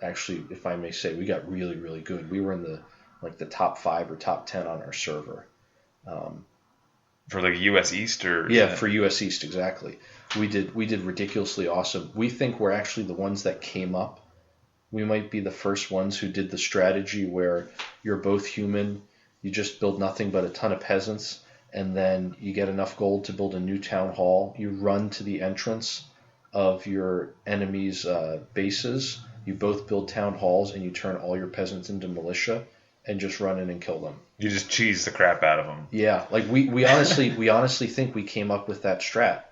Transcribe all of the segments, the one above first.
actually, if I may say, we got really, really good. We were in the top 5 or top 10 on our server. For like US East or for US East, exactly. We did ridiculously awesome. We think we're actually the ones that came up. We might be the first ones who did the strategy where you're both human, you just build nothing but a ton of peasants, and then you get enough gold to build a new town hall. You run to the entrance of your enemy's bases. You both build town halls, and you turn all your peasants into militia and just run in and kill them. You just cheese the crap out of them. Yeah, like we honestly think we came up with that strat.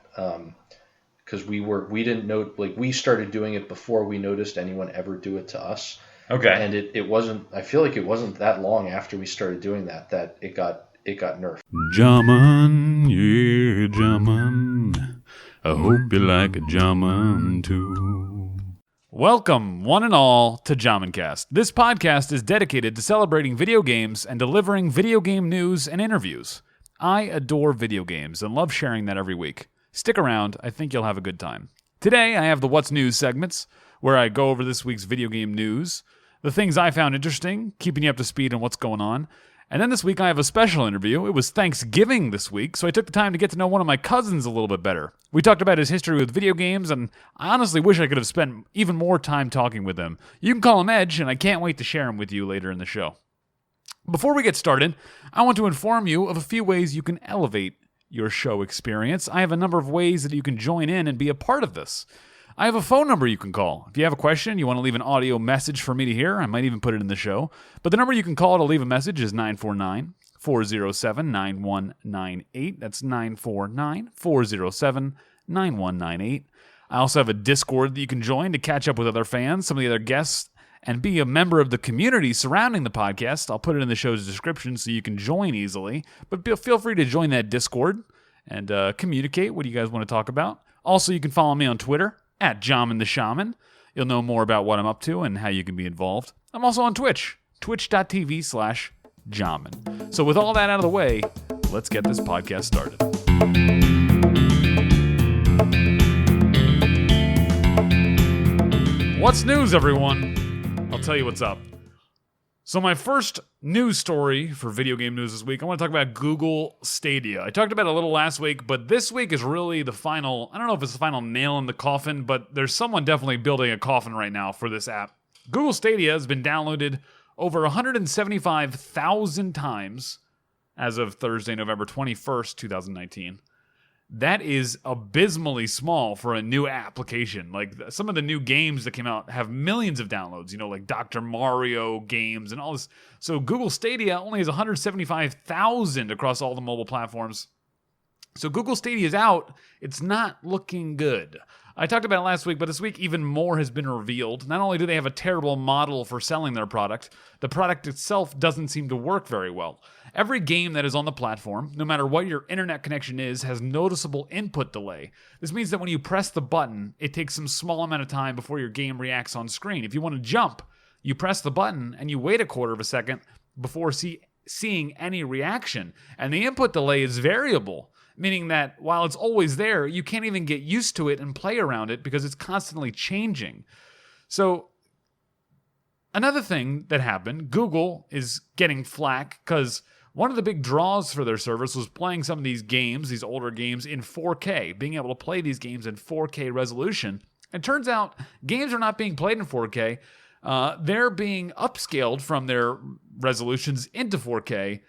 Because we didn't know, like, we started doing it before we noticed anyone ever do it to us. Okay. And it wasn't, I feel like it wasn't that long after we started doing that it got nerfed. Jhaman, yeah, Jhaman. I hope you like a Jhaman too. Welcome, one and all, to Jhamancast. This podcast is dedicated to celebrating video games and delivering video game news and interviews. I adore video games and love sharing that every week. Stick around, I think you'll have a good time. Today, I have the What's News segments, where I go over this week's video game news, the things I found interesting, keeping you up to speed on what's going on. And then this week, I have a special interview. It was Thanksgiving this week, so I took the time to get to know one of my cousins a little bit better. We talked about his history with video games, and I honestly wish I could have spent even more time talking with him. You can call him Edge, and I can't wait to share him with you later in the show. Before we get started, I want to inform you of a few ways you can elevate your show experience. I have a number of ways that you can join in and be a part of this. I have a phone number you can call. If you have a question, you want to leave an audio message for me to hear, I might even put it in the show. But the number you can call to leave a message is 949-407-9198. That's 949-407-9198. I also have a Discord that you can join to catch up with other fans, some of the other guests, and be a member of the community surrounding the podcast. I'll put it in the show's description so you can join easily. But feel free to join that Discord and communicate what you guys want to talk about. Also, you can follow me on Twitter, at Jhaman the Shaman. You'll know more about what I'm up to and how you can be involved. I'm also on Twitch, twitch.tv/Jhaman. So with all that out of the way, let's get this podcast started. What's news, everyone? I'll tell you what's up. So my first news story for video game news this week, I want to talk about Google Stadia. I talked about it a little last week, but this week is really the final, I don't know if it's the final nail in the coffin, but there's someone definitely building a coffin right now for this app. Google Stadia has been downloaded over 175,000 times as of Thursday, November 21st, 2019. That is abysmally small for a new application. Like, some of the new games that came out have millions of downloads, like Dr. Mario games and all this. So Google Stadia only has 175,000 across all the mobile platforms. So Google Stadia is out. It's not looking good. I talked about it last week, but this week even more has been revealed. Not only do they have a terrible model for selling their product, the product itself doesn't seem to work very well. Every game that is on the platform, no matter what your internet connection is, has noticeable input delay. This means that when you press the button, it takes some small amount of time before your game reacts on screen. If you want to jump, you press the button and you wait a quarter of a second before seeing any reaction. And the input delay is variable, meaning that while it's always there, you can't even get used to it and play around it because it's constantly changing. So another thing that happened, Google is getting flack because one of the big draws for their service was playing some of these games, these older games, in 4K, being able to play these games in 4K resolution. It turns out games are not being played in 4K. They're being upscaled from their resolutions into 4K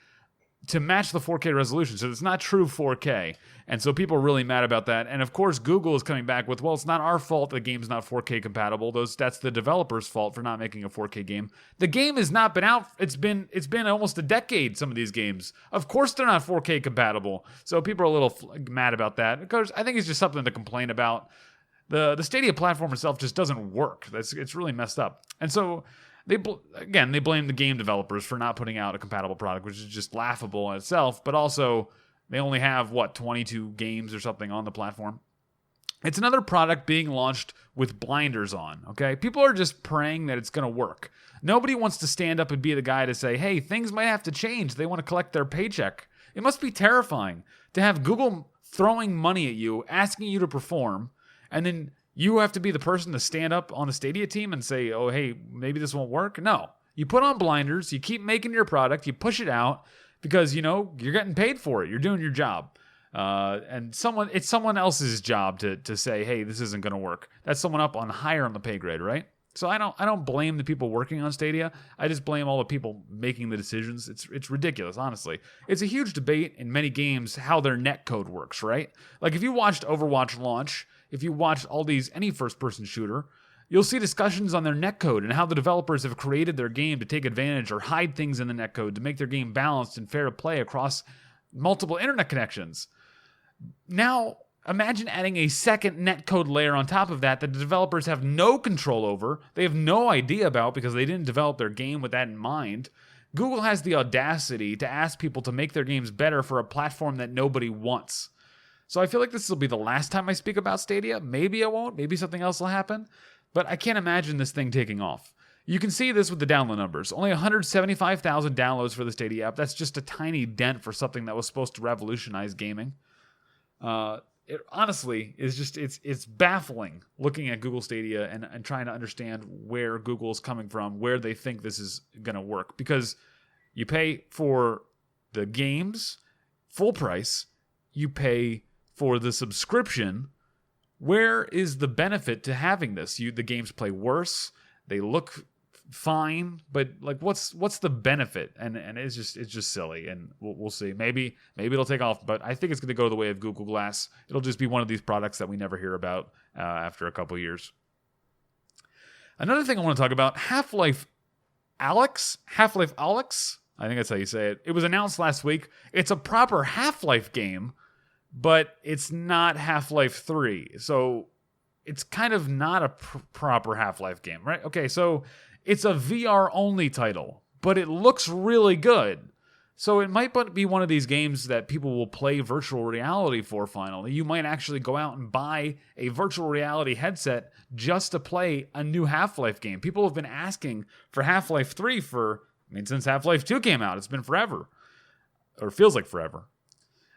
to match the 4K resolution. So it's not true 4K. And so people are really mad about that. And of course, Google is coming back with, well, it's not our fault the game's not 4K compatible. That's the developer's fault for not making a 4K game. The game has not been out. It's been almost a decade, some of these games. Of course they're not 4K compatible. So people are a little mad about that. Because I think it's just something to complain about. The Stadia platform itself just doesn't work. It's really messed up. And so they blame the game developers for not putting out a compatible product, which is just laughable in itself, but also they only have, 22 games or something on the platform. It's another product being launched with blinders on, okay? People are just praying that it's going to work. Nobody wants to stand up and be the guy to say, hey, things might have to change. They want to collect their paycheck. It must be terrifying to have Google throwing money at you, asking you to perform, and then You have to be the person to stand up on the Stadia team and say, oh, hey, maybe this won't work. No. You put on blinders. You keep making your product. You push it out because, you're getting paid for it. You're doing your job. And it's someone else's job to say, hey, this isn't going to work. That's someone up on higher on the pay grade, right? So I don't blame the people working on Stadia. I just blame all the people making the decisions. It's ridiculous, honestly. It's a huge debate in many games how their netcode works, right? Like if you watched Overwatch launch, if you watched any first-person shooter, you'll see discussions on their netcode and how the developers have created their game to take advantage or hide things in the netcode to make their game balanced and fair to play across multiple internet connections. Now, imagine adding a second netcode layer on top of that the developers have no control over, they have no idea about because they didn't develop their game with that in mind. Google has the audacity to ask people to make their games better for a platform that nobody wants. So I feel like this will be the last time I speak about Stadia. Maybe I won't. Maybe something else will happen. But I can't imagine this thing taking off. You can see this with the download numbers. Only 175,000 downloads for the Stadia app. That's just a tiny dent for something that was supposed to revolutionize gaming. It honestly is just, it's baffling looking at Google Stadia and trying to understand where Google is coming from, where they think this is going to work. Because you pay for the games full price, you pay for the subscription. Where is the benefit to having this? The games play worse, they look fine, but like what's the benefit? And it's just silly, and we'll see. Maybe it'll take off, but I think it's going to go the way of Google Glass. It'll just be one of these products that we never hear about after a couple years. Another thing I want to talk about, Half-Life Alyx. I think that's how you say it. It was announced last week. It's a proper Half-Life game, but it's not Half-Life 3. So it's kind of not a proper Half-Life game, right? Okay, so it's a VR-only title, but it looks really good. So it might be one of these games that people will play virtual reality for finally. You might actually go out and buy a virtual reality headset just to play a new Half-Life game. People have been asking for Half-Life 3 since Half-Life 2 came out. It's been forever, or feels like forever.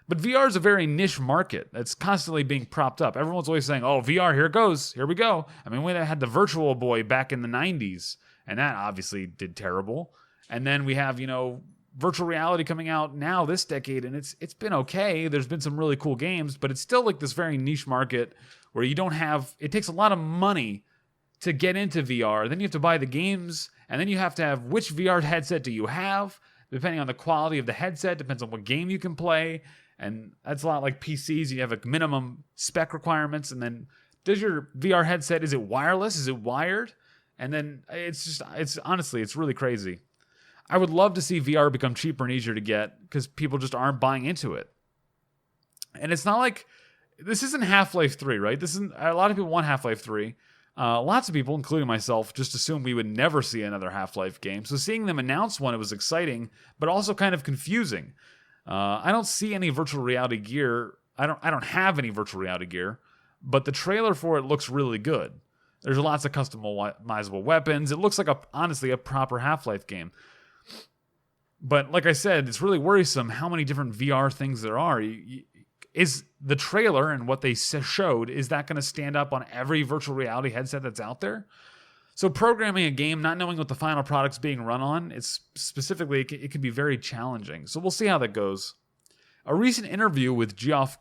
But VR is a very niche market that's constantly being propped up. Everyone's always saying, oh, VR, here it goes. Here we go. I mean, we had the Virtual Boy back in the 90s, and that obviously did terrible. And then we have, virtual reality coming out now this decade, and it's been okay. There's been some really cool games, but it's still like this very niche market where it takes a lot of money to get into VR. Then you have to buy the games, and then you have to have which VR headset do you have, depending on the quality of the headset, depends on what game you can play. And that's a lot like PCs. You have a minimum spec requirements. And then does your VR headset, is it wireless? Is it wired? And then it's honestly, it's really crazy. I would love to see VR become cheaper and easier to get because people just aren't buying into it. And it's not like, this isn't Half-Life 3, right? A lot of people want Half-Life 3. Lots of people, including myself, just assumed we would never see another Half-Life game. So seeing them announce one, it was exciting, but also kind of confusing. I don't see any virtual reality gear. I don't have any virtual reality gear, but the trailer for it looks really good. There's lots of customizable weapons. It looks like honestly a proper Half-Life game. But like I said, it's really worrisome how many different VR things there are. Is the trailer and what they showed, is that going to stand up on every virtual reality headset that's out there? So programming a game, not knowing what the final product's being run on, it can be very challenging. So we'll see how that goes. A recent interview with Geoff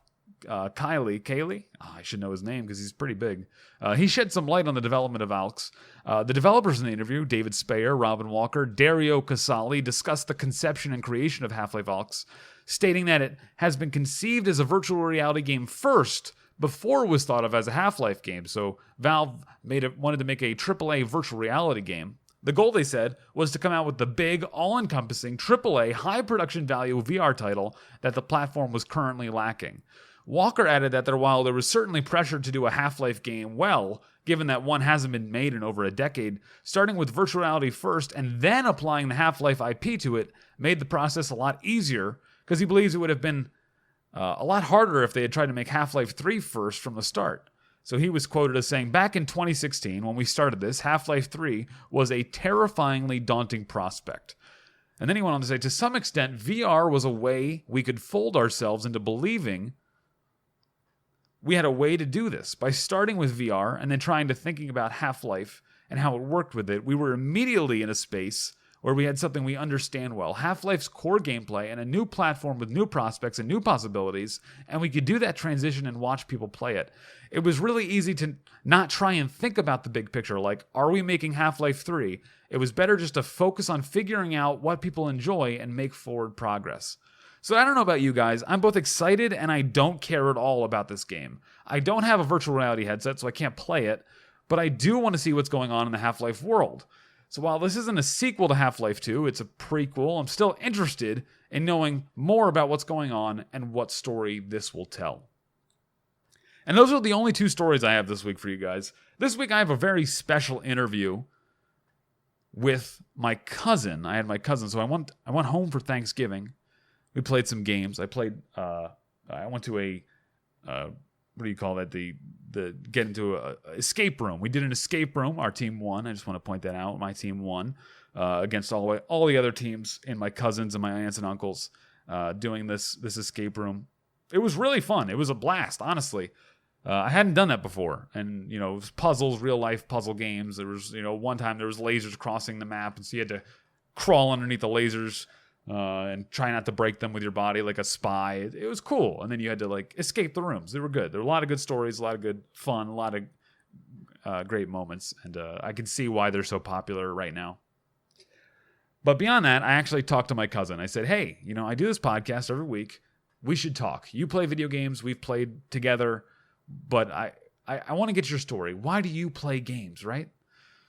Keighley, I should know his name because he's pretty big. He shed some light on the development of Alyx. The developers in the interview, David Speyer, Robin Walker, Dario Casali, discussed the conception and creation of Half-Life Alyx, stating that it has been conceived as a virtual reality game first, before it was thought of as a Half-Life game. So Valve wanted to make a AAA virtual reality game. The goal, they said, was to come out with the big, all-encompassing AAA high production value VR title that the platform was currently lacking. Walker added that while there was certainly pressure to do a Half-Life game well, given that one hasn't been made in over a decade, starting with virtual reality first and then applying the Half-Life IP to it made the process a lot easier, because he believes it would have been a lot harder if they had tried to make Half-Life 3 first from the start. So he was quoted as saying, back in 2016, when we started this, Half-Life 3 was a terrifyingly daunting prospect. And then he went on to say, to some extent, VR was a way we could fool ourselves into believing we had a way to do this. By starting with VR and then trying to thinking about Half-Life and how it worked with it, we were immediately in a space where we had something we understand well. Half-Life's core gameplay and a new platform with new prospects and new possibilities, and we could do that transition and watch people play it. It was really easy to not try and think about the big picture, like, are we making Half-Life 3? It was better just to focus on figuring out what people enjoy and make forward progress. So I don't know about you guys, I'm both excited and I don't care at all about this game. I don't have a virtual reality headset, so I can't play it, but I do want to see what's going on in the Half-Life world. So while this isn't a sequel to Half-Life 2, it's a prequel, I'm still interested in knowing more about what's going on and what story this will tell. And those are the only 2 stories I have this week for you guys. This week I have a very special interview with my cousin. I had my cousin, so I went home for Thanksgiving. We played some games. I went to a what do you call that? The get into a escape room. We did an escape room. Our team won. I just want to point that out. My team won against all the other teams and my cousins and my aunts and uncles doing this escape room. It was really fun. It was a blast, honestly. I hadn't done that before, and it was puzzles, real life puzzle games. There was one time there was lasers crossing the map, and so you had to crawl underneath the lasers. And try not to break them with your body like a spy. It was cool. And then you had to escape the rooms. They were good. There were a lot of good stories, a lot of good fun, a lot of great moments. And I can see why they're so popular right now. But beyond that, I actually talked to my cousin. I said, hey, I do this podcast every week. We should talk. You play video games. We've played together. But I want to get your story. Why do you play games, right?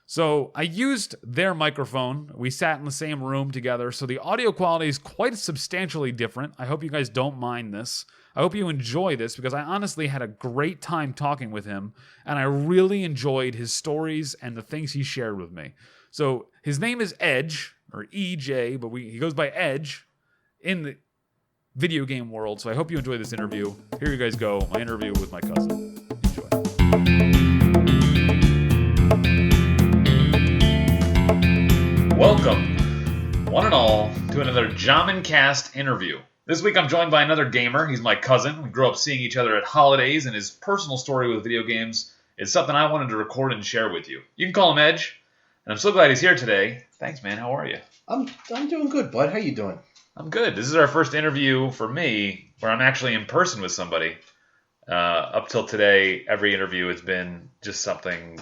So I used their microphone. We sat in the same room together, so the audio quality is quite substantially different. I hope you guys don't mind this. I hope you enjoy this because I honestly had a great time talking with him, and I really enjoyed his stories and the things he shared with me. So his name is Edge, or EJ, but he goes by Edge in the video game world, so I hope you enjoy this interview. Here you guys go, my interview with my cousin. Enjoy. Welcome, one and all, to another Jhaman Cast interview. This week I'm joined by another gamer. He's my cousin. We grew up seeing each other at holidays, and his personal story with video games is something I wanted to record and share with you. You can call him Edge, and I'm so glad he's here today. Thanks, man. How are you? I'm doing good, bud. How you doing? I'm good. This is our first interview for me where I'm actually in person with somebody. Up till today, every interview has been just something.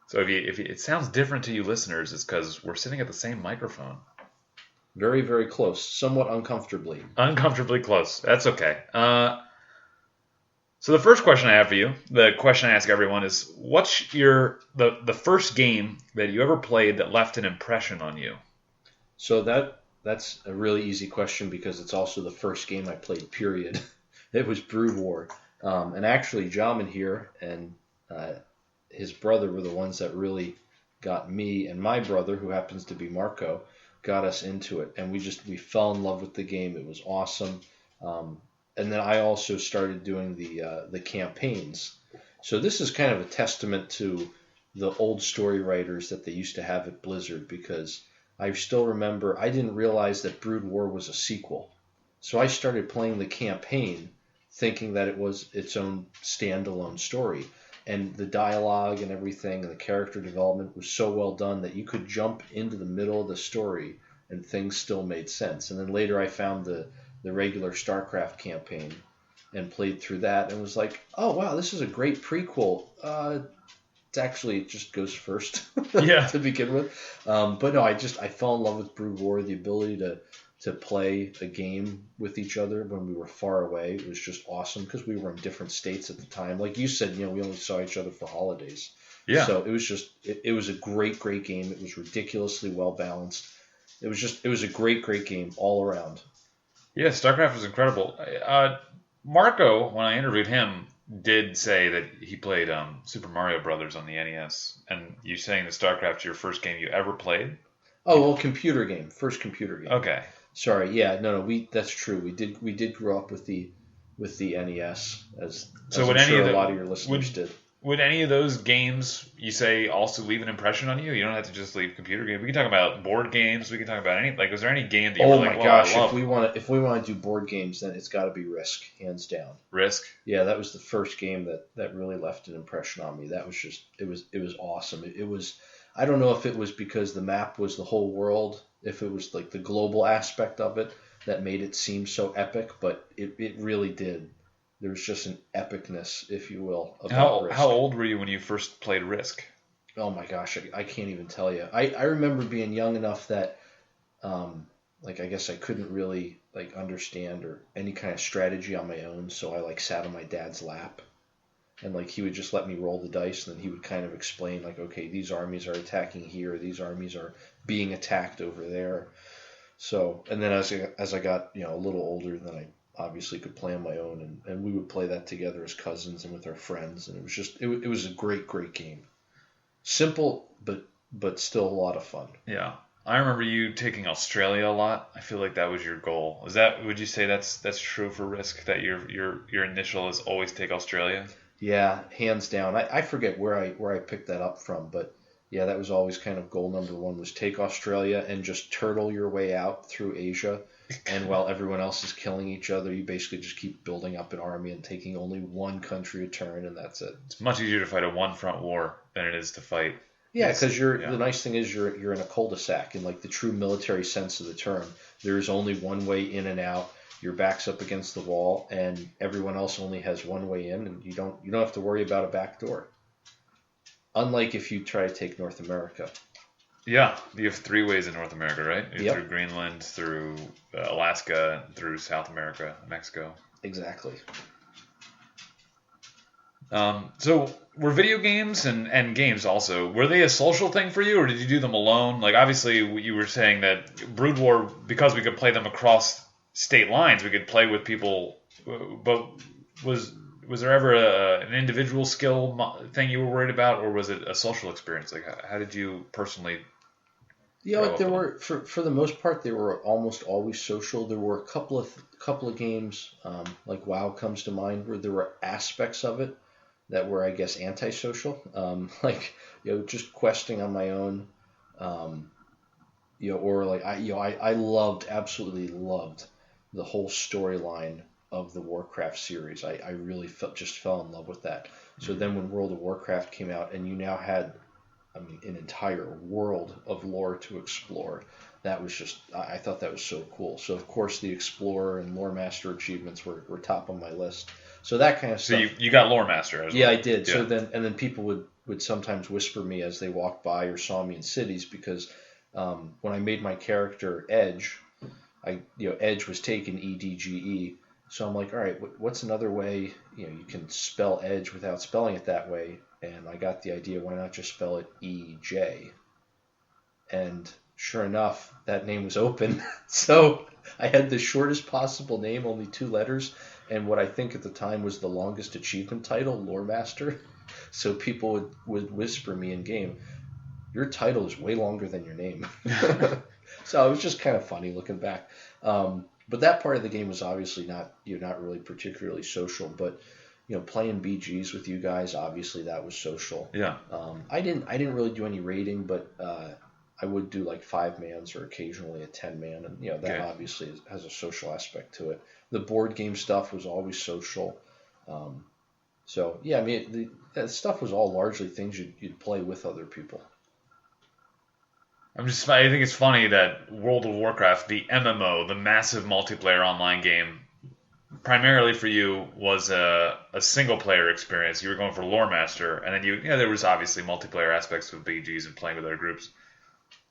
So if it sounds different to you listeners, it's because we're sitting at the same microphone. Very, very close. Somewhat uncomfortably. Uncomfortably close. That's okay. So the first question I have for you, the question I ask everyone is, what's the first game that you ever played that left an impression on you? So that's a really easy question because it's also the first game I played, period. It was Brood War. And actually, Jhaman here and his brother were the ones that really got me and my brother, who happens to be Marco, got us into it. And we fell in love with the game. It was awesome. And then I also started doing the campaigns. So this is kind of a testament to the old story writers that they used to have at Blizzard, because I still remember I didn't realize that Brood War was a sequel. So I started playing the campaign thinking that it was its own standalone story. And the dialogue and everything and the character development was so well done that you could jump into the middle of the story and things still made sense. And then later I found the regular StarCraft campaign and played through that and was like, oh, wow, this is a great prequel. It just goes first to begin with. But no, I fell in love with Brood War, the ability to play a game with each other when we were far away. It was just awesome because we were in different states at the time. Like you said, we only saw each other for holidays. Yeah. So it was it was a great, great game. It was ridiculously well balanced. It was a great, great game all around. Yeah, StarCraft was incredible. Marco, when I interviewed him, did say that he played Super Mario Brothers on the NES. And you're saying that StarCraft's your first game you ever played? Oh, well, computer game. First computer game. Okay. Sorry, yeah, no, that's true. We did grow up with the NES, as I'm sure a lot of your listeners did. Would any of those games you say also leave an impression on you? You don't have to just leave computer games. We can talk about board games. We can talk about any. Like, was there any game that you were like, gosh, I love? if we want to do board games, then it's got to be Risk, hands down. Risk? Yeah, that was the first game that really left an impression on me. That was just it was awesome. It was, I don't know if it was because the map was the whole world, if it was like the global aspect of it that made it seem so epic, but it really did. There was just an epicness, if you will, about Risk. How old were you when you first played Risk? Oh my gosh, I can't even tell you. I remember being young enough that, like, I guess I couldn't really like understand or any kind of strategy on my own, so I like sat on my dad's lap, and like he would just let me roll the dice, and then he would kind of explain like, okay, these armies are attacking here, these armies are being attacked over there. So, and then as I got a little older, then I obviously could play on my own, and we would play that together as cousins and with our friends, and it was just it was a great game. Simple but still a lot of fun. Yeah. I remember you taking Australia a lot. I feel like that was your goal. Would you say that's true for Risk, that your initial is always take Australia? Yeah, hands down. I forget where I picked that up from, but yeah, that was always kind of goal number one, was take Australia and just turtle your way out through Asia. And while everyone else is killing each other, you basically just keep building up an army and taking only one country a turn, and that's it. It's much easier to fight a one-front war than it is to fight. Yeah, because the nice thing is you're in a cul-de-sac in like the true military sense of the term. There is only one way in and out. Your back's up against the wall, and everyone else only has one way in, and you don't have to worry about a back door. Unlike if you try to take North America. Yeah, you have three ways in North America, right? Yep. Through Greenland, through Alaska, through South America, Mexico. Exactly. So were video games and games also, were they a social thing for you, or did you do them alone? Like, obviously you were saying that Brood War, because we could play them across state lines, we could play with people, but was there ever an individual skill thing you were worried about, or was it a social experience? Like, how did you personally? There were for the most part they were almost always social. There were a couple of games, like WoW comes to mind, where there were aspects of it that were, I guess, antisocial. Like just questing on my own, or like I absolutely loved the whole storyline of the Warcraft series. I really fell in love with that. So then when World of Warcraft came out, and you now had, an entire world of lore to explore, that was just, I thought that was so cool. So of course the Explorer and Lore Master achievements were top on my list. So that kind of stuff. So you got Lore Master as well. Yeah, I did. Yeah. So then people would sometimes whisper me as they walked by or saw me in cities, because when I made my character Edge, Edge was taken EDGE. So I'm like, all right, what's another way you can spell Edge without spelling it that way? And I got the idea, why not just spell it EJ? And sure enough, that name was open. So I had the shortest possible name, only 2 letters, and what I think at the time was the longest achievement title, Lore Master. So people would whisper me in game, your title is way longer than your name. So it was just kind of funny looking back. But that part of the game was obviously not really particularly social, but playing BGs with you guys, obviously that was social. Yeah. I didn't really do any raiding, but I would do like 5-mans or occasionally a 10-man, and that obviously has a social aspect to it. The board game stuff was always social. So yeah, that stuff was all largely things you'd play with other people. I think it's funny that World of Warcraft, the MMO, the massive multiplayer online game, primarily for you was a single player experience. You were going for Lore Master, and then there was obviously multiplayer aspects with BGs and playing with other groups.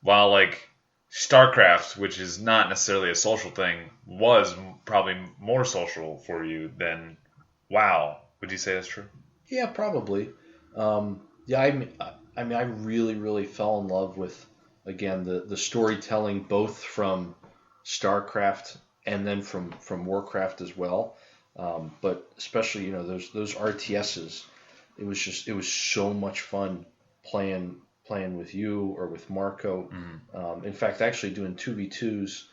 While like StarCraft, which is not necessarily a social thing, was probably more social for you than WoW. Would you say that's true? Yeah, probably. I really, really fell in love with, again, the storytelling, both from StarCraft and then from Warcraft as well. But especially, those RTSs, it was so much fun playing with you or with Marco. Mm-hmm. In fact, actually doing 2v2s,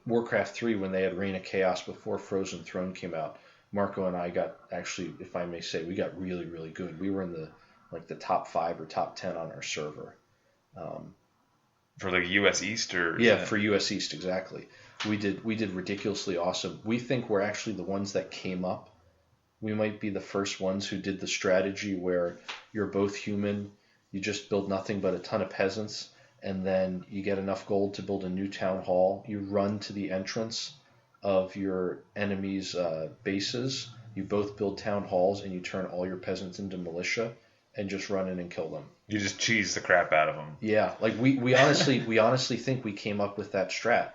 Warcraft 3, when they had Reign of Chaos before Frozen Throne came out, Marco and I got actually, if I may say, we got really, really good. We were in the top 5 or top 10 on our server. For like US East or Yeah, for US East, exactly. We did ridiculously awesome. We think we're actually the ones that came up. We might be the first ones who did the strategy where you're both human, you just build nothing but a ton of peasants, and then you get enough gold to build a new town hall. You run to the entrance of your enemy's bases. You both build town halls, and you turn all your peasants into militia, and just run in and kill them. You just cheese the crap out of them. Yeah, like we honestly think we came up with that strat.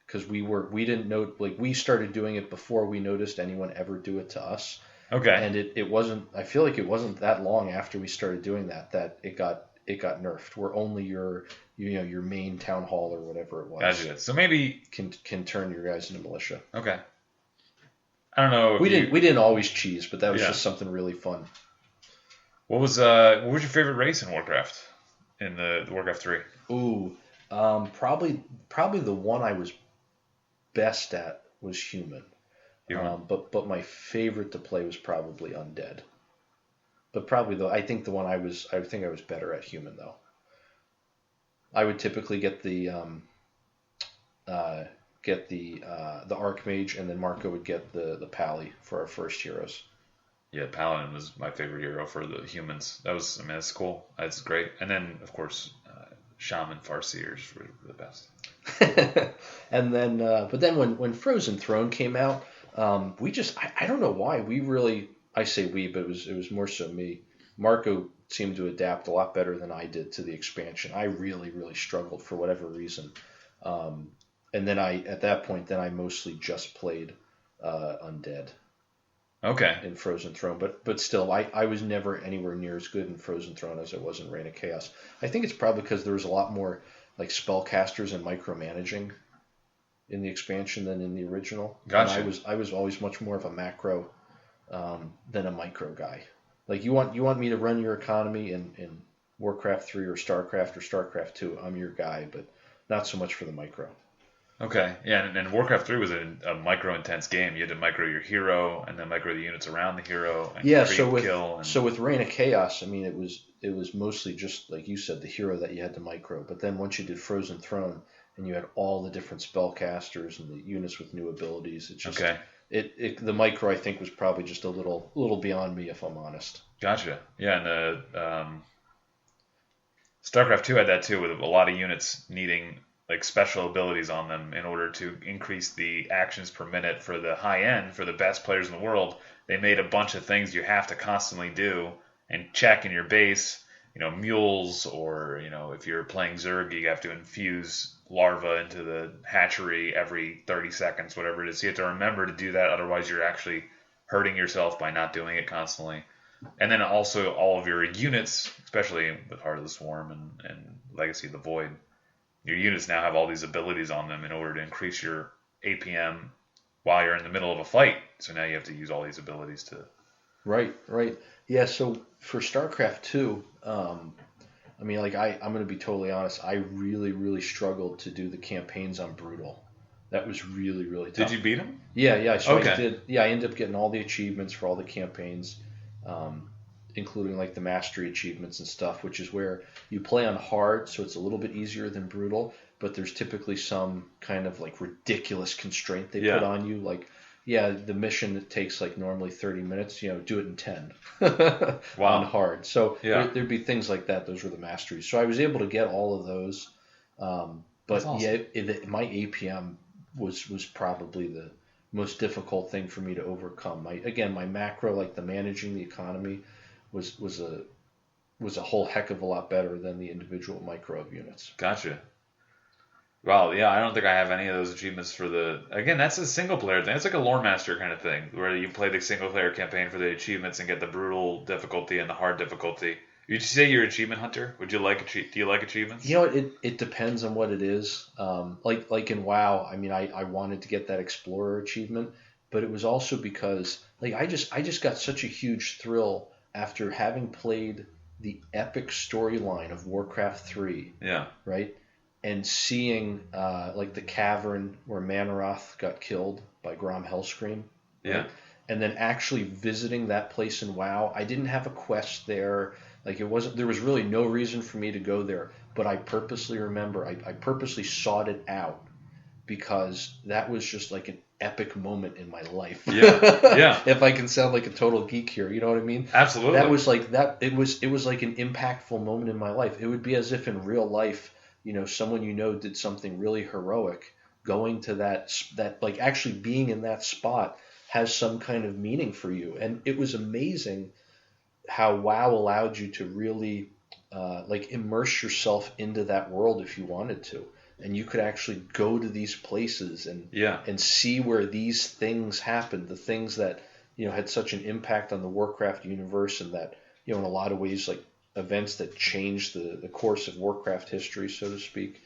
Because we didn't know, like, we started doing it before we noticed anyone ever do it to us. Okay. And it wasn't, I feel like it wasn't that long after we started doing that it got nerfed. Where only your main town hall or whatever it was. Gotcha. So maybe can turn your guys into militia. Okay. I don't know. We didn't always cheese, but that was just something really fun. What was your favorite race in Warcraft? In the Warcraft 3? Ooh, probably the one I was best at was human. But my favorite to play was probably undead. But probably I think I was better at human though. I would typically get the Archmage, and then Marco would get the Pally for our first heroes. Yeah, Paladin was my favorite hero for the humans. That's cool. That's great. And then of course, Shaman Farseers were the best. And then, but then when Frozen Throne came out, I don't know why I say we, but it was more so me. Marco seemed to adapt a lot better than I did to the expansion. I really, really struggled for whatever reason. And then at that point, I mostly just played Undead. Okay. In Frozen Throne, but still, I was never anywhere near as good in Frozen Throne as I was in Reign of Chaos. I think it's probably because there was a lot more like spellcasters and micromanaging in the expansion than in the original. Gotcha. And I was always much more of a macro than a micro guy. Like you want me to run your economy in Warcraft 3 or StarCraft 2, I'm your guy, but not so much for the micro. Okay, yeah, and Warcraft 3 was a micro-intense game. You had to micro your hero, and then micro the units around the hero, and so with Reign of Chaos, I mean, it was mostly just, like you said, the hero that you had to micro. But then once you did Frozen Throne, and you had all the different spellcasters and the units with new abilities, it just the micro, I think, was probably just a little beyond me, if I'm honest. Gotcha. Yeah, and StarCraft 2 had that too, with a lot of units needing like special abilities on them in order to increase the actions per minute for the high end, for the best players in the world. They made a bunch of things you have to constantly do and check in your base, mules, or, if you're playing Zerg, you have to infuse larvae into the hatchery every 30 seconds, whatever it is. You have to remember to do that, otherwise you're actually hurting yourself by not doing it constantly. And then also all of your units, especially with Heart of the Swarm and Legacy of the Void, your units now have all these abilities on them in order to increase your APM while you're in the middle of a fight. So now you have to use all these abilities to... Right. Yeah, so for StarCraft 2, I'm going to be totally honest, I really, really struggled to do the campaigns on Brutal. That was really, really tough. Did you beat them? Yeah, so I did. Yeah, I ended up getting all the achievements for all the campaigns. Including like the mastery achievements and stuff, which is where you play on hard, so it's a little bit easier than brutal, but there's typically some kind of like ridiculous constraint they put on you. Like, the mission that takes like normally 30 minutes, do it in 10 on hard. So there'd be things like that. Those were the masteries. So I was able to get all of those. But awesome. My APM was probably the most difficult thing for me to overcome. My macro, like the managing the economy, was a whole heck of a lot better than the individual micro of units. Gotcha. Well, yeah, I don't think I have any of those achievements for that's a single player thing. It's like a lore master kind of thing, where you play the single player campaign for the achievements and get the brutal difficulty and the hard difficulty. Would you say you're an achievement hunter? Do you like achievements? It depends on what it is. Like in WoW, I wanted to get that explorer achievement, but it was also because I just got such a huge thrill after having played the epic storyline of Warcraft 3. Yeah. Right? And seeing the cavern where Manaroth got killed by Grom Hellscream. Yeah. Right? And then actually visiting that place in WoW, I didn't have a quest there. Like there was really no reason for me to go there. But I purposely remember, I purposely sought it out because that was just like an epic moment in my life. Yeah. If I can sound like a total geek here, you know what I mean? Absolutely. That was like that. It was like an impactful moment in my life. It would be as if in real life, someone did something really heroic. Going to that like actually being in that spot has some kind of meaning for you. And it was amazing how WoW allowed you to really like immerse yourself into that world if you wanted to. And you could actually go to these places and see where these things happened, the things that had such an impact on the Warcraft universe, and that in a lot of ways like events that changed the course of Warcraft history, so to speak.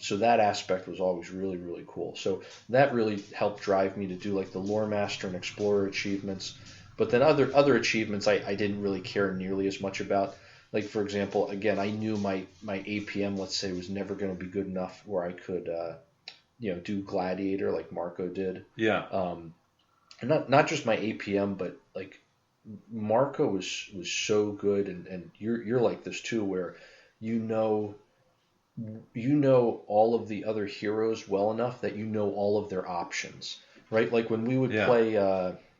So that aspect was always really, really cool. So that really helped drive me to do like the Lore Master and Explorer achievements. But then other achievements I didn't really care nearly as much about. Like, for example, again, I knew my APM, let's say, was never going to be good enough where I could, do Gladiator like Marco did. Yeah. And not just my APM, but like Marco was so good, and you're like this too, where you know all of the other heroes well enough that you know all of their options, right? Like when we would play,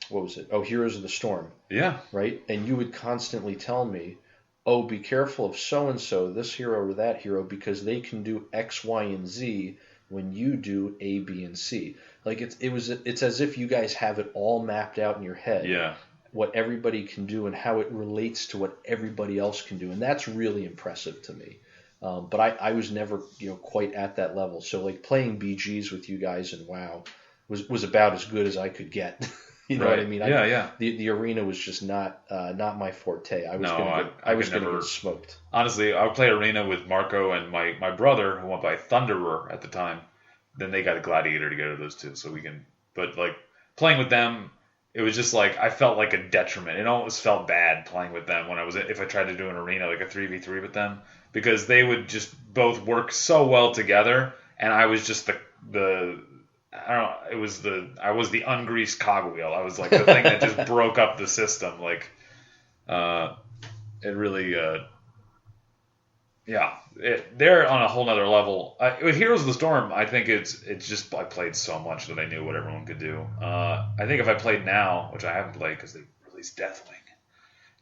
what was it? Oh, Heroes of the Storm. Yeah. Right? And you would constantly tell me, oh, be careful of so-and-so, this hero or that hero, because they can do X, Y, and Z when you do A, B, and C. Like it's as if you guys have it all mapped out in your head. Yeah. What everybody can do and how it relates to what everybody else can do. And that's really impressive to me. But I was never, quite at that level. So like playing BGs with you guys in WoW was about as good as I could get. You know what I mean? Yeah. The arena was just not my forte. I was going to get smoked. Honestly, I would play arena with Marco and my brother, who went by Thunderer at the time. Then they got a Gladiator together, those two, so we can. But like playing with them, it was just like I felt like a detriment. It almost felt bad playing with them when if I tried to do an arena like a 3v3 with them, because they would just both work so well together, and I was just the I don't know. I was the ungreased cogwheel. I was like the thing that just broke up the system. Like, it really, they're on a whole nother level. With Heroes of the Storm, I think it's just I played so much that I knew what everyone could do. I think if I played now, which I haven't played because they released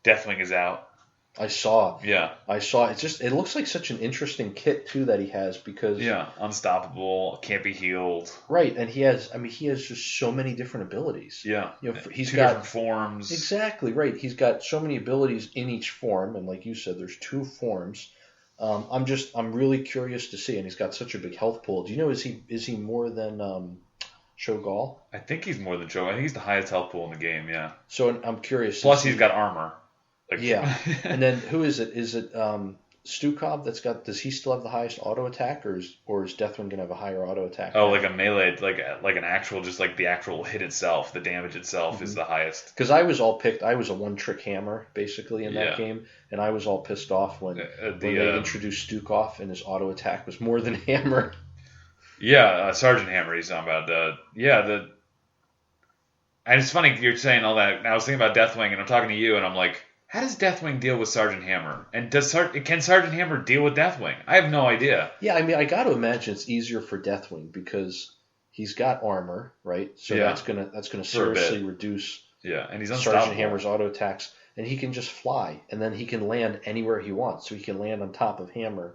Deathwing is out. I saw. Yeah. It looks like such an interesting kit too that he has, because unstoppable, can't be healed. Right, and he has just so many different abilities. Yeah. He's two got different forms. Exactly, right. He's got so many abilities in each form, and like you said, there's 2 forms. I'm really curious to see, and he's got such a big health pool. Do you know is he more than Shogal? I think he's more than Shogal. I think he's the highest health pool in the game, yeah. So I'm curious. Plus he's got armor. Like, yeah. And then who is it? Is it Stukov does he still have the highest auto attack, or is Deathwing going to have a higher auto attack? Oh, like a melee, like an actual, just like the actual hit itself, the damage itself is the highest. Because I was a one-trick hammer, basically, in that game, and I was all pissed off when they introduced Stukov and his auto attack was more than Hammer. Yeah, Sergeant Hammer he's talking about. And it's funny you're saying all that. And I was thinking about Deathwing, and I'm talking to you, and I'm like, how does Deathwing deal with Sergeant Hammer? And can Sergeant Hammer deal with Deathwing? I have no idea. Yeah, I mean, I got to imagine it's easier for Deathwing because he's got armor, right? So that's gonna seriously reduce and he's Sergeant Hammer's auto attacks, and he can just fly, and then he can land anywhere he wants. So he can land on top of Hammer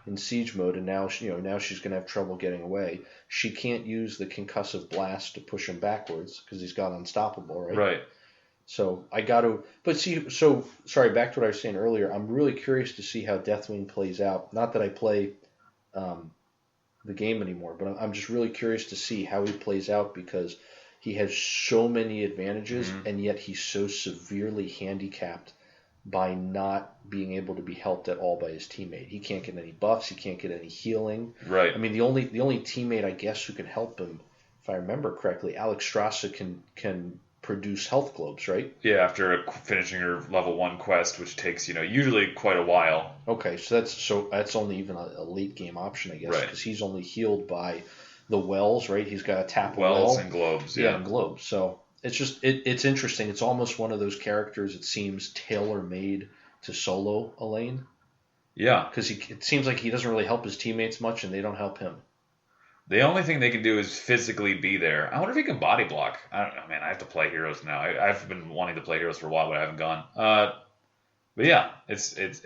in siege mode, and now she's gonna have trouble getting away. She can't use the concussive blast to push him backwards because he's got unstoppable, right? Right. So I got to, sorry, back to what I was saying earlier. I'm really curious to see how Deathwing plays out. Not that I play the game anymore, but I'm just really curious to see how he plays out, because he has so many advantages, and yet he's so severely handicapped by not being able to be helped at all by his teammate. He can't get any buffs. He can't get any healing. Right. I mean, the only teammate, I guess, who can help him, if I remember correctly, Alex Strasza can produce health globes, right? Yeah, after finishing your level 1 quest, which takes usually quite a while. Okay, so that's only even a late game option, I guess, because he's only healed by the wells, right? He's got to tap a well. Wells and globes, and globes. So it's interesting. It's almost one of those characters. It seems tailor made to solo a lane. Yeah. Because it seems like he doesn't really help his teammates much, and they don't help him. The only thing they can do is physically be there. I wonder if he can body block. I don't know, man. I have to play Heroes now. I've been wanting to play Heroes for a while, but I haven't gone. But yeah,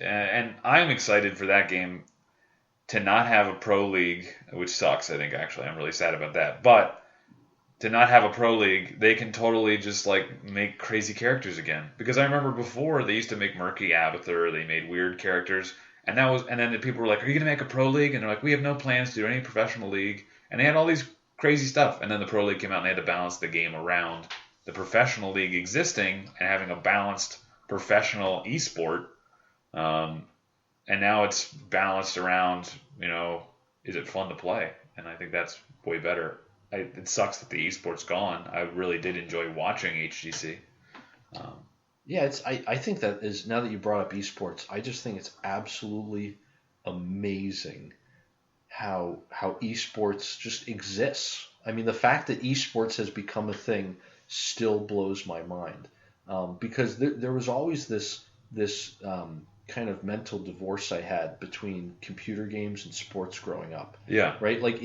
and I'm excited for that game to not have a pro league, which sucks. I think actually I'm really sad about that. But to not have a pro league, they can totally just like make crazy characters again. Because I remember before they used to make Murky Abathur, they made weird characters. And then the people were like, "Are you gonna make a pro league?" And they're like, "We have no plans to do any professional league." And they had all these crazy stuff. And then the pro league came out and they had to balance the game around the professional league existing and having a balanced professional esport. And now it's balanced around, is it fun to play? And I think that's way better. It sucks that the esport's gone. I really did enjoy watching HGC. Yeah, I think that is, now that you brought up esports, I just think it's absolutely amazing how esports just exists. I mean, the fact that esports has become a thing still blows my mind, because there was always this kind of mental divorce I had between computer games and sports growing up. Yeah. Right? Like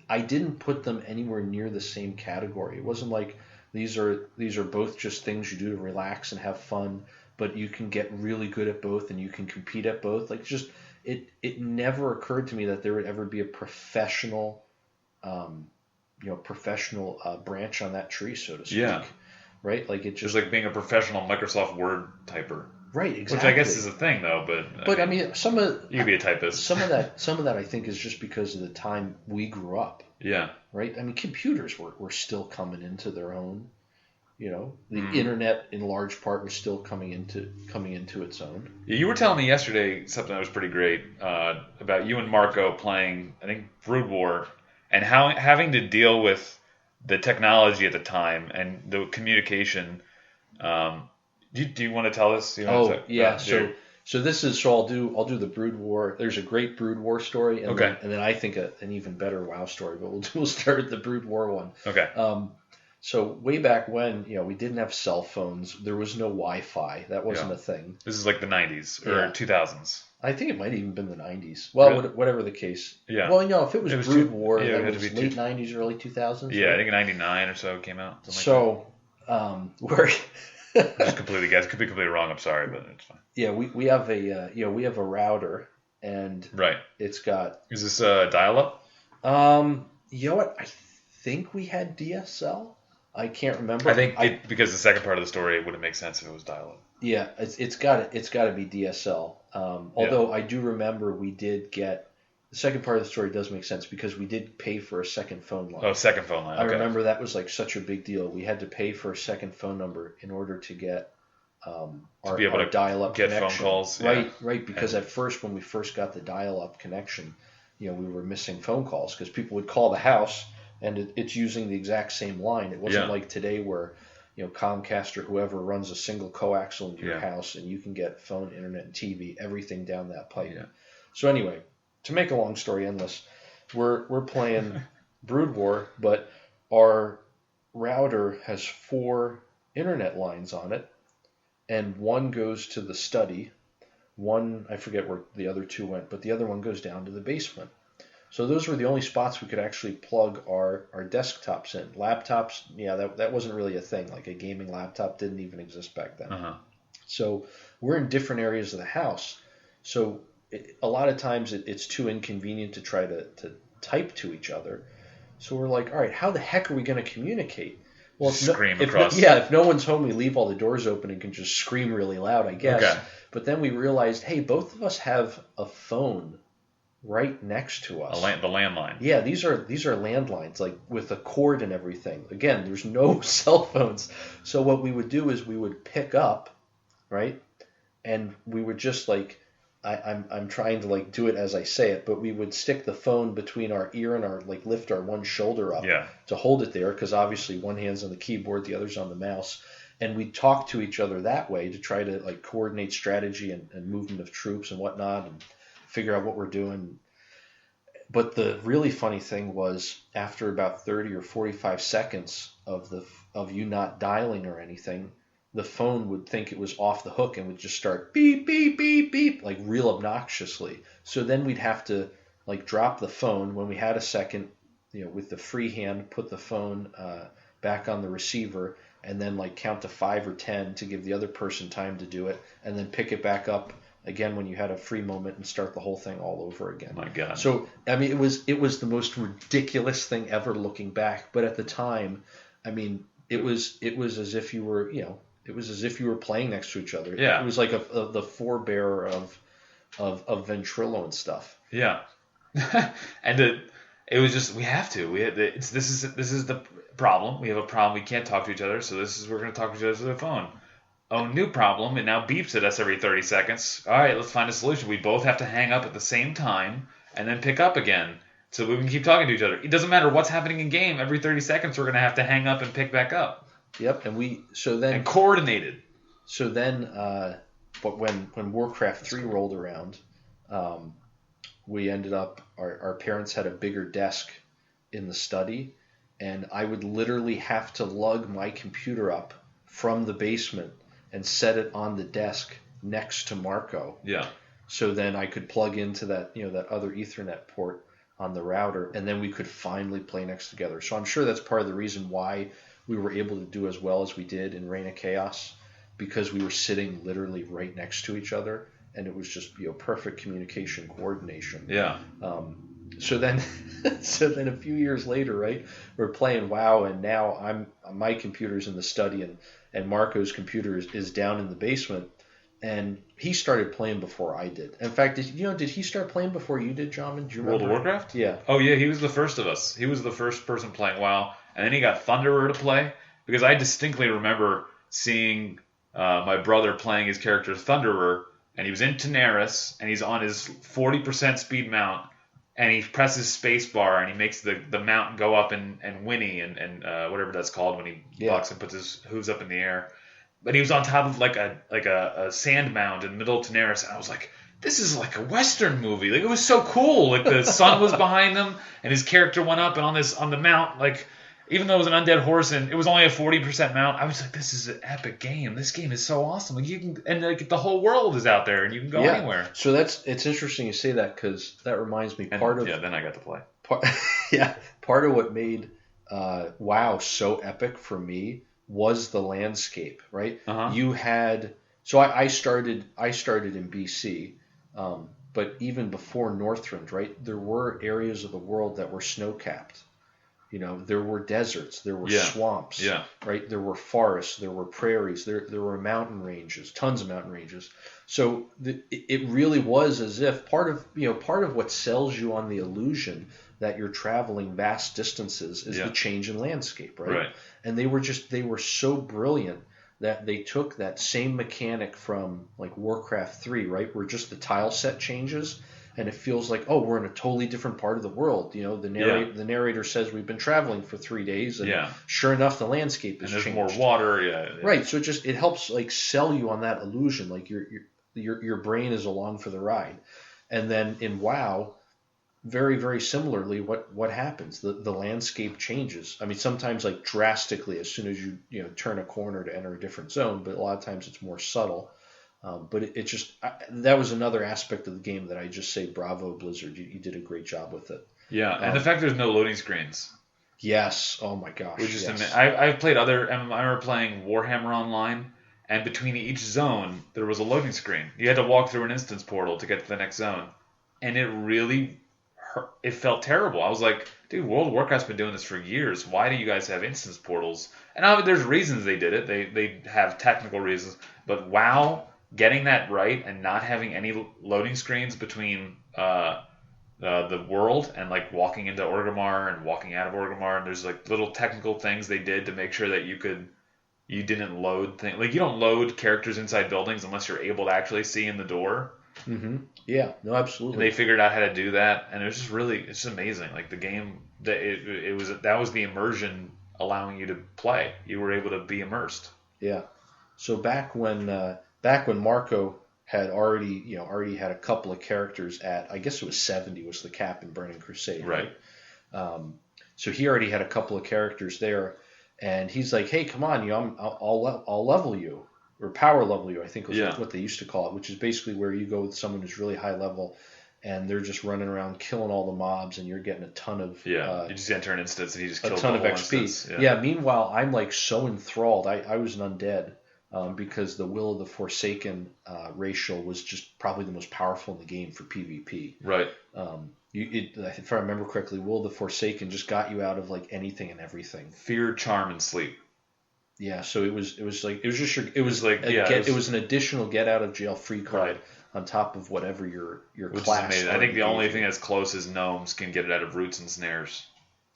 I didn't put them anywhere near the same category. It wasn't like these are both just things you do to relax and have fun, but you can get really good at both and you can compete at both. Like just it never occurred to me that there would ever be a professional branch on that tree, so to speak. Yeah. Right? Like it just like being a professional Microsoft Word typer. Right, exactly. Which I guess is a thing though, but I mean some of you could be a typist. Some of that I think is just because of the time we grew up. Yeah. Right? I mean, computers were still coming into their own. The internet in large part was still coming into its own. You were telling me yesterday something that was pretty great about you and Marco playing, I think, Brood War, and how having to deal with the technology at the time and the communication. Do you want to tell us? So this is I'll do the Brood War. There's a great Brood War story, and then I think an even better WoW story. But we'll start with the Brood War one. Okay. So way back when, we didn't have cell phones. There was no Wi-Fi. That wasn't a thing. This is like the 90s or 2000s. I think it might have even been the 90s. Well, really? Whatever the case. Yeah. Well, if it was Brood War, that was late 90s, early 2000s. Yeah, right? I think in 99 or so it came out. So, we're... just completely guess. Could be completely wrong. I'm sorry, but it's fine. Yeah, we have a router, and it's got. Is this dial-up? You know what? I think we had DSL. I can't remember. I think because the second part of the story, it wouldn't make sense if it was dial-up. Yeah, it's got to be DSL. Although I do remember we did get. The second part of the story does make sense because we did pay for a second phone line. Oh, second phone line. Okay. I remember that was like such a big deal. We had to pay for a second phone number in order to get our dial-up get connection. Phone calls. Right. Because at first, when we first got the dial-up connection, we were missing phone calls because people would call the house and it's using the exact same line. It wasn't like today where Comcast or whoever runs a single coaxial into your house and you can get phone, internet, and TV, everything down that pipe. Yeah. So anyway. To make a long story endless, we're playing Brood War, but our router has 4 internet lines on it, and one goes to the study. One, I forget where the other 2 went, but the other one goes down to the basement. So those were the only spots we could actually plug our desktops in. Laptops, that wasn't really a thing. Like a gaming laptop didn't even exist back then. Uh-huh. So we're in different areas of the house. So a lot of times it's too inconvenient to try to type to each other. So we're like, all right, how the heck are we going to communicate? Well, if no one's home, we leave all the doors open and can just scream really loud, I guess. Okay. But then we realized, hey, both of us have a phone right next to us. The landline. Yeah, these are landlines, like with a cord and everything. Again, there's no cell phones. So what we would do is we would pick up, right? And we would just like... I'm trying to like do it as I say it, but we would stick the phone between our ear and lift our one shoulder up to hold it there, because obviously one hand's on the keyboard, the other's on the mouse, and we talk to each other that way to try to like coordinate strategy and movement of troops and whatnot and figure out what we're doing. But the really funny thing was after about 30 or 45 seconds of of you not dialing or anything, the phone would think it was off the hook and would just start beep, beep, beep, beep, like real obnoxiously. So then we'd have to like drop the phone when we had a second, with the free hand, put the phone back on the receiver, and then like count to 5 or 10 to give the other person time to do it, and then pick it back up again when you had a free moment and start the whole thing all over again. My God. So I mean, it was the most ridiculous thing ever looking back, but at the time, I mean, it was as if you were, it was as if you were playing next to each other. Yeah. It was like the forebearer of Ventrilo and stuff. Yeah. And it was just, we have to. This is the problem. We have a problem. We can't talk to each other, so we're going to talk to each other through the phone. Oh, new problem. It now beeps at us every 30 seconds. All right, let's find a solution. We both have to hang up at the same time and then pick up again so we can keep talking to each other. It doesn't matter what's happening in game. Every 30 seconds, we're going to have to hang up and pick back up. Yep, and coordinated. So then, but when Warcraft 3 rolled around, we ended up, our parents had a bigger desk in the study, and I would literally have to lug my computer up from the basement and set it on the desk next to Marco. Yeah. So then I could plug into that, that other Ethernet port on the router, and then we could finally play next together. So I'm sure that's part of the reason why we were able to do as well as we did in Reign of Chaos, because we were sitting literally right next to each other, and it was just perfect communication coordination. Yeah. So then a few years later, right, we're playing WoW, and now my computer's in the study, and Marco's computer is down in the basement, and he started playing before I did. In fact, did he start playing before you did, Jhaman? Do you remember? World of Warcraft? Yeah. Oh yeah, he was the first of us. He was the first person playing WoW, and then he got Thunderer to play, because I distinctly remember seeing my brother playing his character Thunderer, and he was in Daenerys, and he's on his 40% speed mount, and he presses spacebar, and he makes the mount go up and whinny and whatever that's called when he bucks and puts his hooves up in the air. But he was on top of like a sand mound in the middle of Daenerys, and I was like, this is like a Western movie. Like, it was so cool. Like, the sun was behind him, and his character went up, and on the mount, like, even though it was an undead horse and it was only a 40% mount, I was like, this is an epic game. This game is so awesome. Like, you can, and like the whole world is out there, and you can go anywhere. So it's interesting you say that, because that reminds me then I got to play. Part of what made WoW so epic for me was the landscape, right? Uh-huh. You had, so I started in BC, but even before Northrend, right? There were areas of the world that were snow-capped. There were deserts, there were swamps, right? There were forests, there were prairies, there were mountain ranges, tons of mountain ranges. So it really was as if part of what sells you on the illusion that you're traveling vast distances is the change in landscape, right? And they were so brilliant that they took that same mechanic from like Warcraft 3, right? Where just the tile set changes, and it feels like, oh, we're in a totally different part of the world. The narrator says we've been traveling for 3 days, and sure enough, the landscape is changed. And there's more water, Right, so it helps like sell you on that illusion, like your brain is along for the ride. And then in WoW, very, very similarly, what happens? The landscape changes. I mean, sometimes like drastically as soon as you turn a corner to enter a different zone, but a lot of times it's more subtle. But that was another aspect of the game that I just say bravo, Blizzard. You did a great job with it. Yeah, and the fact there's no loading screens. Yes. Oh my gosh. I've played I remember playing Warhammer Online, and between each zone there was a loading screen. You had to walk through an instance portal to get to the next zone, and it felt terrible. I was like, dude, World of Warcraft's been doing this for years. Why do you guys have instance portals? And there's reasons they did it. They have technical reasons, but WoW, getting that right and not having any loading screens between the world and like walking into Orgrimmar and walking out of Orgrimmar, and there's like little technical things they did to make sure that you didn't load things. Like, you don't load characters inside buildings unless you're able to actually see in the door. Mm-hmm. Yeah, no, absolutely. And they figured out how to do that, and it was just it's just amazing. Like, the game, that was the immersion allowing you to play. You were able to be immersed. Yeah. So back when Marco had already had a couple of characters at, I guess it was 70 was the cap in Burning Crusade. Right. So he already had a couple of characters there, and he's like, "Hey, come on, I'll level you, or power level you," I think was what they used to call it, which is basically where you go with someone who's really high level, and they're just running around killing all the mobs, and you're getting a ton of you just enter an instance and he just kills a ton of the whole XP. instance. Yeah. Meanwhile, I'm like so enthralled. I was an undead. Because the Will of the Forsaken racial was just probably the most powerful in the game for PvP. Right. If I remember correctly, Will of the Forsaken just got you out of like anything and everything. Fear, charm, and sleep. Yeah. So it was an additional get out of jail free card on top of whatever your Which class. Is amazing. I think the only thing that's close is gnomes can get it out of roots and snares.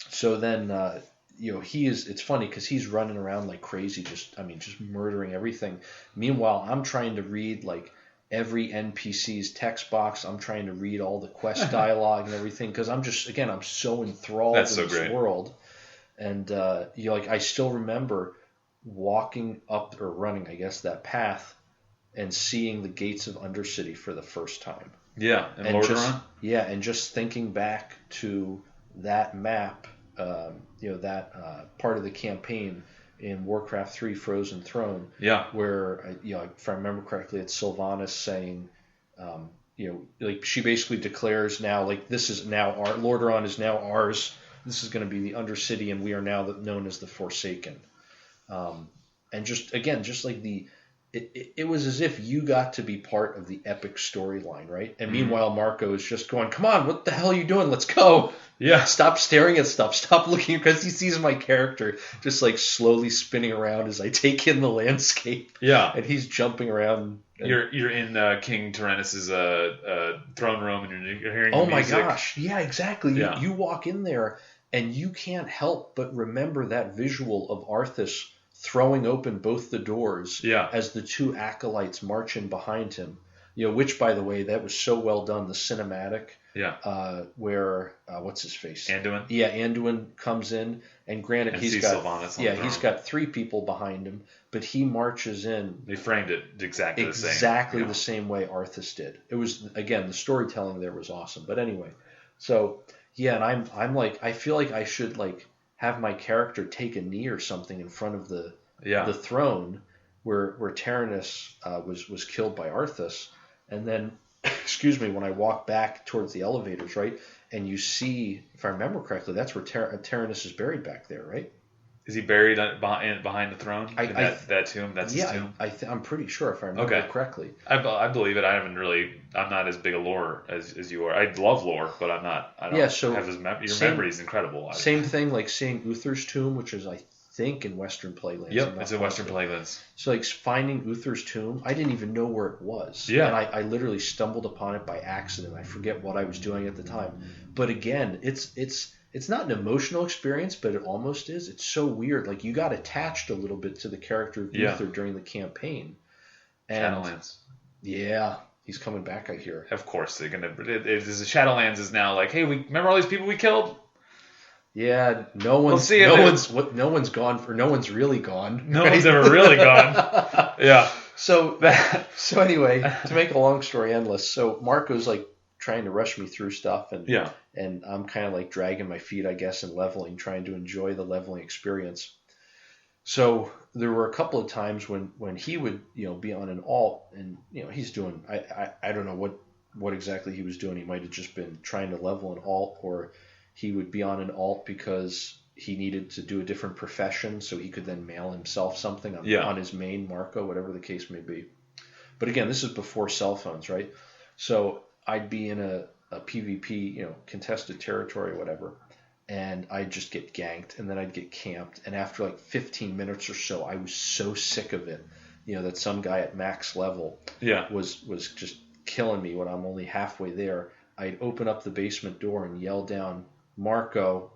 So then. It's funny because he's running around like crazy, just murdering everything. Meanwhile, I'm trying to read like every NPC's text box. I'm trying to read all the quest dialogue and everything because I'm so enthralled in this world. And I still remember walking up or running, I guess, that path and seeing the gates of Undercity for the first time. Yeah, and Lordaeron? And just thinking back to that map. That part of the campaign in Warcraft 3 Frozen Throne, where if I remember correctly, it's Sylvanas saying, she basically declares now, like, this is now our Lordaeron is now ours. This is going to be the Undercity, and we are now known as the Forsaken. And just like it was as if you got to be part of the epic storyline, right? And meanwhile, Marco is just going, "Come on, what the hell are you doing? Let's go." Yeah. Stop staring at stuff. Stop looking, because he sees my character just like slowly spinning around as I take in the landscape. Yeah. And he's jumping around. You're in King Tyrannus's throne room, and you're hearing oh the music. My gosh. Yeah, exactly. Yeah. You walk in there and you can't help but remember that visual of Arthas throwing open both the doors as the two acolytes march in behind him. Which, by the way, that was so well done, the cinematic. Yeah. Where what's his face? Anduin. Yeah, Anduin comes in, and granted, he's got three people behind him, but he marches in. They framed it exactly the same. The same way Arthas did. It was, again, the storytelling there was awesome. But anyway, so and I'm like, I feel like I should like have my character take a knee or something in front of the throne where Tyrannus was killed by Arthas, and then excuse me, when I walk back towards the elevators, right, and you see, if I remember correctly, that's where Tyrannus is buried back there, right? Is he buried behind the throne? That tomb? That's his tomb? I'm pretty sure, if I remember correctly. I believe it. I'm not as big a lore as you are. I love lore, but I'm not. I don't have his your memory is incredible. Same thing like seeing Uther's tomb, which is, I think, in Western Plaguelands. Yep, it's in Western Plaguelands. So like finding Uther's tomb, I didn't even know where it was. Yeah. And I literally stumbled upon it by accident. I forget what I was doing at the time. But again, it's not an emotional experience, but it almost is. It's so weird. Like, you got attached a little bit to the character of Uther during the campaign. And Shadowlands. Yeah, he's coming back, I hear. Of course, they're gonna. Shadowlands is now like, hey, we remember all these people we killed. Yeah, no one's gone, for no one's really gone. No one's ever really gone. Yeah. So anyway, to make a long story endless, so Marco's like trying to rush me through stuff, and I'm kind of like dragging my feet, I guess, and leveling, trying to enjoy the leveling experience. So there were a couple of times when he would, be on an alt, and he's doing, I don't know what exactly he was doing. He might have just been trying to level an alt, or he would be on an alt because he needed to do a different profession so he could then mail himself something on his main Marco, whatever the case may be. But again, this is before cell phones, right? So I'd be in a PvP, contested territory or whatever, and I'd just get ganked, and then I'd get camped. And after like 15 minutes or so, I was so sick of it, that some guy at max level was just killing me when I'm only halfway there. I'd open up the basement door and yell down, "Marco,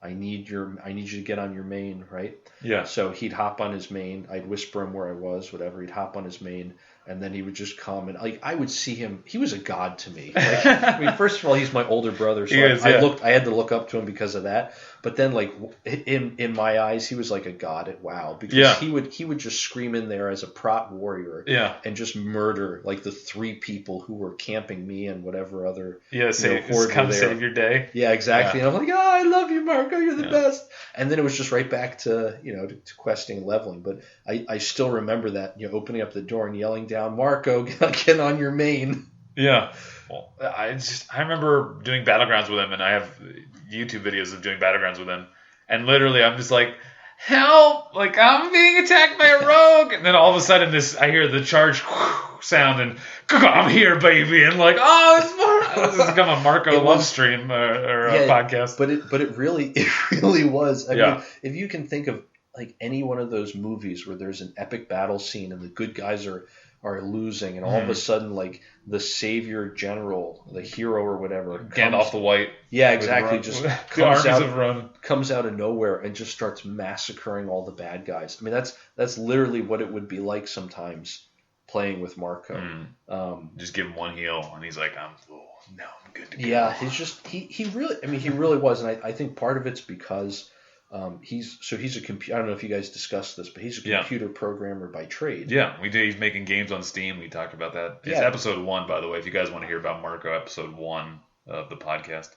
I need you to get on your main," right? Yeah. So he'd hop on his main. I'd whisper him where I was, whatever. He'd hop on his main. And then he would just come, and like I would see him. He was a god to me. Like, I mean, first of all, he's my older brother, so I had to look up to him because of that. But then, like in my eyes, he was like a god at WoW because he would just scream in there as a prot warrior, and just murder like the 3 people who were camping me and whatever other horde come were there. Save your day. Yeah, exactly. And I'm like, oh, I love you, Marco. You're the best. And then it was just right back to to questing and leveling. But I still remember that opening up the door and yelling down, Marco, get on your main. Yeah. Well, I remember doing Battlegrounds with him, and I have YouTube videos of doing Battlegrounds with him, and literally I'm just like, help! Like, I'm being attacked by a rogue! And then all of a sudden I hear the charge sound, and I'm here, baby! And like, oh, it's Marco! This has become a Marco love stream or a podcast. But it really was. I mean, if you can think of like any one of those movies where there's an epic battle scene and the good guys are losing, and all of a sudden, like, the savior general, the hero or whatever, Gandalf the White. Yeah, exactly. Just comes out of nowhere and just starts massacring all the bad guys. I mean, that's literally what it would be like sometimes playing with Marco. Just give him one heal, and he's like, I'm good to go. Yeah, he really was, and I think part of it's because he's a computer. I don't know if you guys discussed this, but he's a computer programmer by trade. Yeah, we did. He's making games on Steam. We talked about that. It's episode 1, by the way. If you guys want to hear about Marco, episode 1 of the podcast.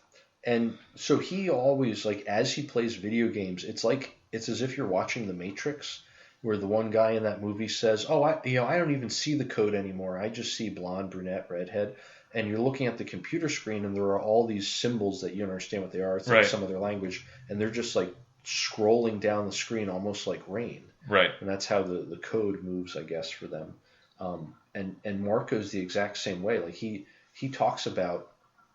And so he always, like, as he plays video games, it's as if you're watching The Matrix, where the one guy in that movie says, "Oh, I don't even see the code anymore. I just see blonde, brunette, redhead." And you're looking at the computer screen, and there are all these symbols that you don't understand what they are. It's like some other language, and they're just like scrolling down the screen almost like rain. Right. And that's how the code moves, I guess, for them. And Marco's the exact same way. Like he talks about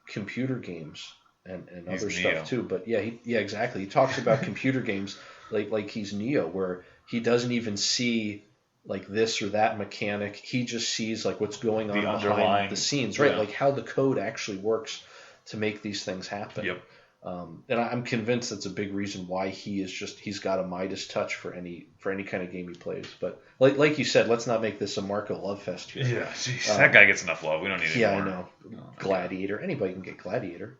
computer games and other stuff too. But exactly. He talks about computer games like he's Neo, where he doesn't even see like this or that mechanic. He just sees like what's going on behind the scenes, right? Like how the code actually works to make these things happen. Yep. And I'm convinced that's a big reason why he's got a Midas touch for any kind of game he plays. But like you said, let's not make this a Marco love fest here. Yeah, geez, that guy gets enough love. We don't need any more. Yeah, I know. Gladiator. Anybody can get Gladiator.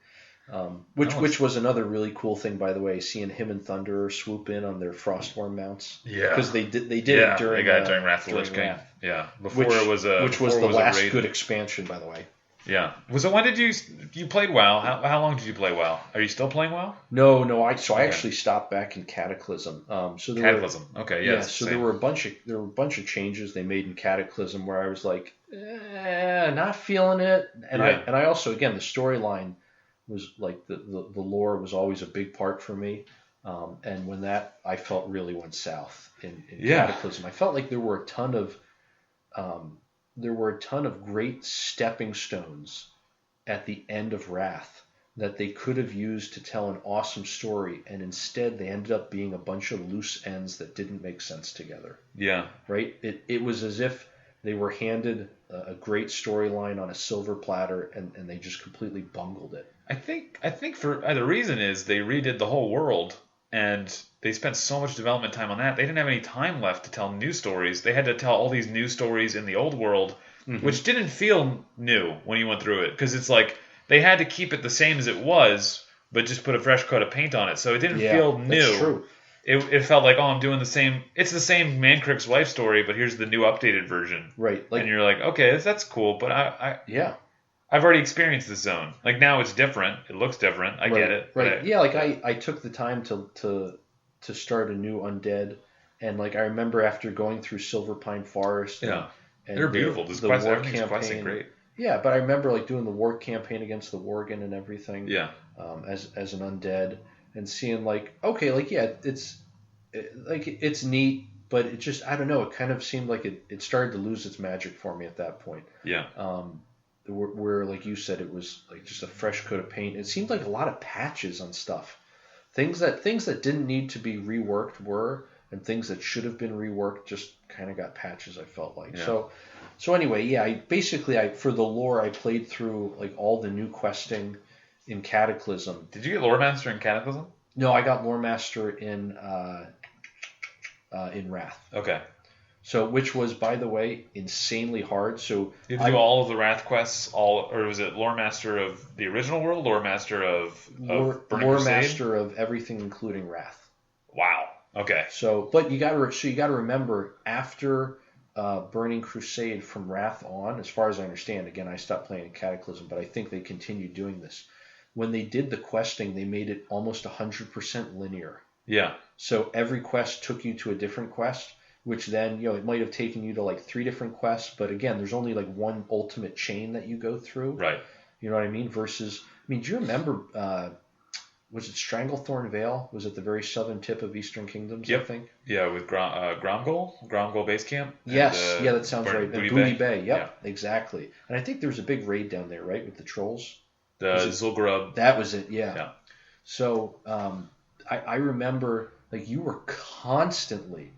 Which was another really cool thing, by the way, seeing him and Thunderer swoop in on their Frostworm mounts. Yeah, because they did it during Wrath of the Lich King. Yeah, before it was the last good expansion, by the way. Yeah. So when did you played WoW? How long did you play WoW? Are you still playing WoW? No. I actually stopped back in Cataclysm. Cataclysm. Okay. Yeah. So there were a bunch of changes they made in Cataclysm where I was like, not feeling it. And I also, again, the storyline was like the lore was always a big part for me. And when that I felt really went south in Cataclysm, I felt like there were a ton of great stepping stones at the end of Wrath that they could have used to tell an awesome story, and instead they ended up being a bunch of loose ends that didn't make sense together. Yeah. Right? It was as if they were handed a great storyline on a silver platter, and they just completely bungled it. I think for the reason is they redid the whole world, and they spent so much development time on that. They didn't have any time left to tell new stories. They had to tell all these new stories in the old world, which didn't feel new when you went through it, because it's like they had to keep it the same as it was, but just put a fresh coat of paint on it. So it didn't feel new. That's true. It felt like, I'm doing the same. It's the same Mancrick's wife story, but here's the new updated version. Right. And you're like, okay, that's cool, but I've already experienced this zone. Like, now it's different. It looks different. I get it. Right. Yeah, like I took the time to start a new Undead, and like I remember after going through Silver Pine Forest. And they're beautiful. The war campaign, great. Yeah, but I remember like doing the war campaign against the Worgen and everything. Yeah. As an Undead, and seeing like, okay, like it's neat, but it just, I don't know, it kind of seemed like it started to lose its magic for me at that point. Yeah. Where like you said, it was like just a fresh coat of paint. It seemed like a lot of patches on stuff. Things that didn't need to be reworked were, and things that should have been reworked just kind of got patches, I felt like. Yeah. So anyway, I for the lore, I played through like all the new questing in Cataclysm. Did you get Lore Master in Cataclysm? No, I got Lore Master in Wrath. Okay. So, which was, by the way, insanely hard. So You have to do all of the Wrath quests, or was it Lore Master of the original world, Lore Master of Burning Lore Crusade? Master of everything, including Wrath. Wow. Okay. So, but you got to remember after Burning Crusade from Wrath on, as far as I understand, again, I stopped playing in Cataclysm, but I think they continued doing this. When they did the questing, they made it almost 100% linear. Yeah. So every quest took you to a different quest, which then, it might have taken you to like 3 different quests, but again, there's only like one ultimate chain that you go through. Right. You know what I mean? Versus, do you remember, was it Stranglethorn Vale? Was it the very southern tip of Eastern Kingdoms, Yep. I think? Yeah, with Gromgol Base Camp? Yes, and, that sounds right. And Booty Booty Bay. Bay, yep, exactly. And I think there was a big raid down there, right, with the trolls? The Zul'Gurub. That was it, yeah. Yeah. So I remember, like, you were constantly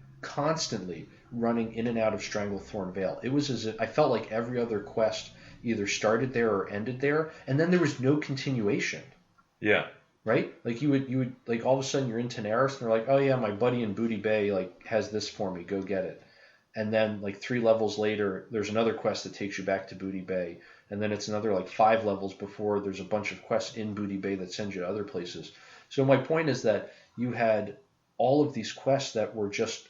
running in and out of Stranglethorn Vale. It was as if I felt like every other quest either started there or ended there, and then there was no continuation. Yeah. Right? Like you would like all of a sudden you're in Tenaris and they're like, oh yeah, my buddy in Booty Bay like has this for me, go get it. And then like 3 levels later, there's another quest that takes you back to Booty Bay, and then it's another like 5 levels before there's a bunch of quests in Booty Bay that send you to other places. So my point is that you had all of these quests that were just,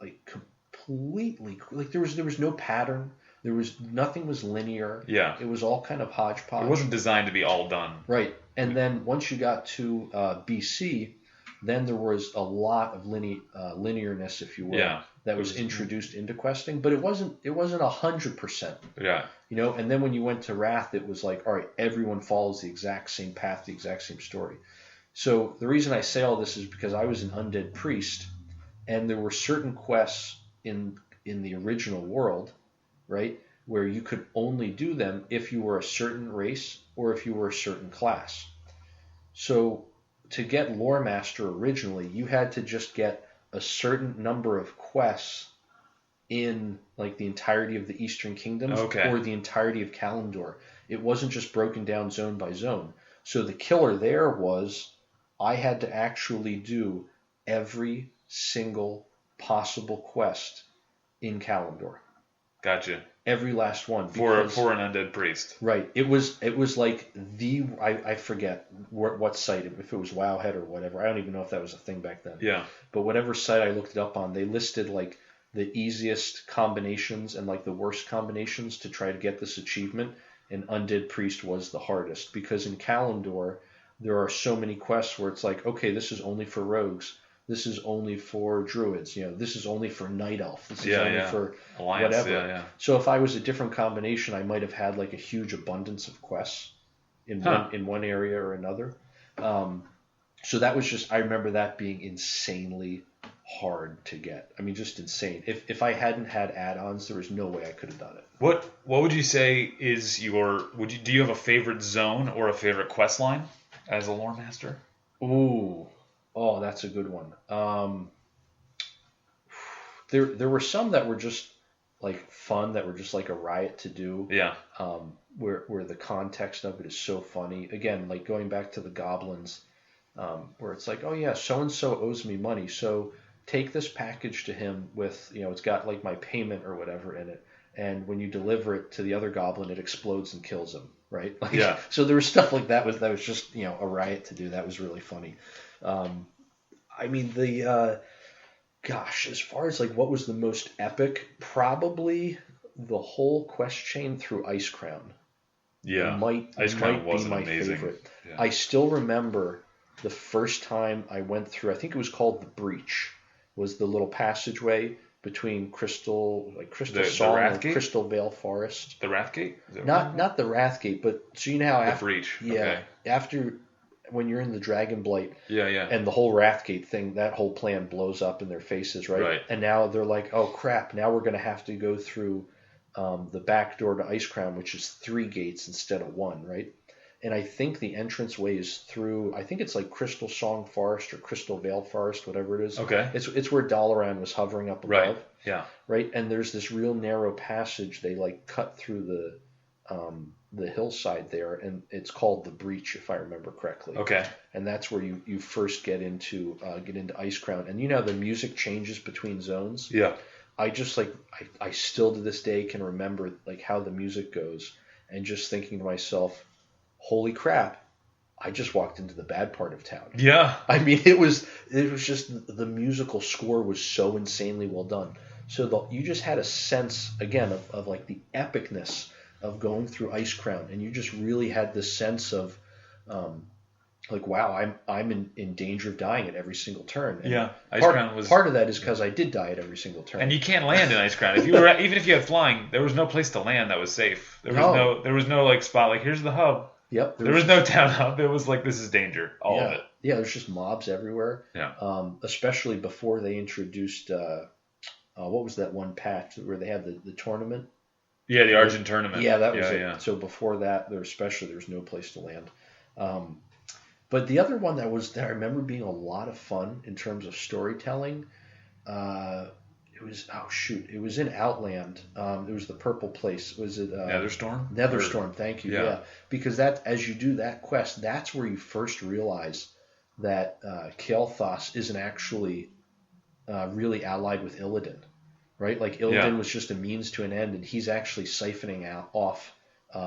like completely, like there was no pattern. Nothing was linear. Yeah. It was all kind of hodgepodge. It wasn't designed to be all done. Right. And then once you got to BC, then there was a lot of linearness, if you will, that was introduced into questing, but it wasn't 100%. Yeah. And then when you went to Wrath, it was like, all right, everyone follows the exact same path, the exact same story. So the reason I say all this is because I was an undead priest, and there were certain quests in the original world, right, where you could only do them if you were a certain race or if you were a certain class. So to get Lore Master originally, you had to just get a certain number of quests in like the entirety of the Eastern Kingdoms or the entirety of Kalimdor. It wasn't just broken down zone by zone. So the killer there was I had to actually do every single possible quest in Kalimdor. Gotcha. Every last one. For an undead priest. Right. It was like I forget what site, if it was Wowhead or whatever. I don't even know if that was a thing back then. Yeah. But whatever site I looked it up on, they listed like the easiest combinations and like the worst combinations to try to get this achievement, and Undead Priest was the hardest because in Kalimdor there are so many quests where it's like, okay, this is only for rogues. This is only for druids, this is only for night elf. This is only for Alliance, whatever. Yeah. So if I was a different combination, I might have had like a huge abundance of quests in one area or another. So that was just, I remember that being insanely hard to get. Just insane. If I hadn't had add-ons, there was no way I could have done it. What would you say is do you have a favorite zone or a favorite quest line as a Lore Master? Ooh. Oh, that's a good one. There were some that were just like fun, that were just like a riot to do. Yeah. Where the context of it is so funny. Again, like going back to the goblins, where it's like, oh yeah, so and so owes me money, so take this package to him with, it's got like my payment or whatever in it, and when you deliver it to the other goblin, it explodes and kills him. Right. Like, yeah. So there was stuff like that was just a riot to do. That was really funny. As far as like what was the most epic, probably the whole quest chain through Ice Crown. Yeah, Ice Crown was my favorite. Yeah. I still remember the first time I went through. I think it was called the Breach. Was the little passageway between Crystal Song and Crystal Vale Forest. The Wrathgate? Not the Wrathgate, but so you know how the Breach. Yeah, okay. After when you're in the Dragon Blight, yeah, and the whole Wrathgate thing, that whole plan blows up in their faces, right? And now they're like, oh crap! Now we're going to have to go through the back door to Ice Crown, which is 3 gates instead of 1, right? And I think the entranceway is through. I think it's like Crystal Song Forest or Crystal Vale Forest, whatever it is. Okay. It's where Dalaran was hovering up above. Right. Yeah. Right. And there's this real narrow passage. They like cut through the hillside there, and it's called the Breach, if I remember correctly. Okay. And that's where you first get into Ice Crown, and the music changes between zones. Yeah. I just like I still to this day can remember like how the music goes, and just thinking to myself, holy crap, I just walked into the bad part of town. Yeah. I mean, it was just the musical score was so insanely well done. So you just had a sense again of like the epicness of going through Ice Crown, and you just really had this sense of like, wow, I'm in danger of dying at every single turn. And Yeah, Ice part, Crown was. part of that is because I did die at every single turn. And you can't land in Ice Crown. If you were, even if you had flying, there was no place to land that was safe. There was no like spot like here's the hub. Yep. There was no town hub. It was like this is danger. All of it. Yeah, there's just mobs everywhere. Yeah. Especially before they introduced what was that one patch where they had the tournament? Yeah, the Argent tournament. Yeah, that was it. Yeah. So before that, there was no place to land. But the other one that I remember being a lot of fun in terms of storytelling, it was in Outland. It was the purple place. Was it Netherstorm? Netherstorm, thank you. Yeah. Because as you do that quest, that's where you first realize that Kael'thas isn't actually really allied with Illidan, right? Like Illidan was just a means to an end, and he's actually siphoning off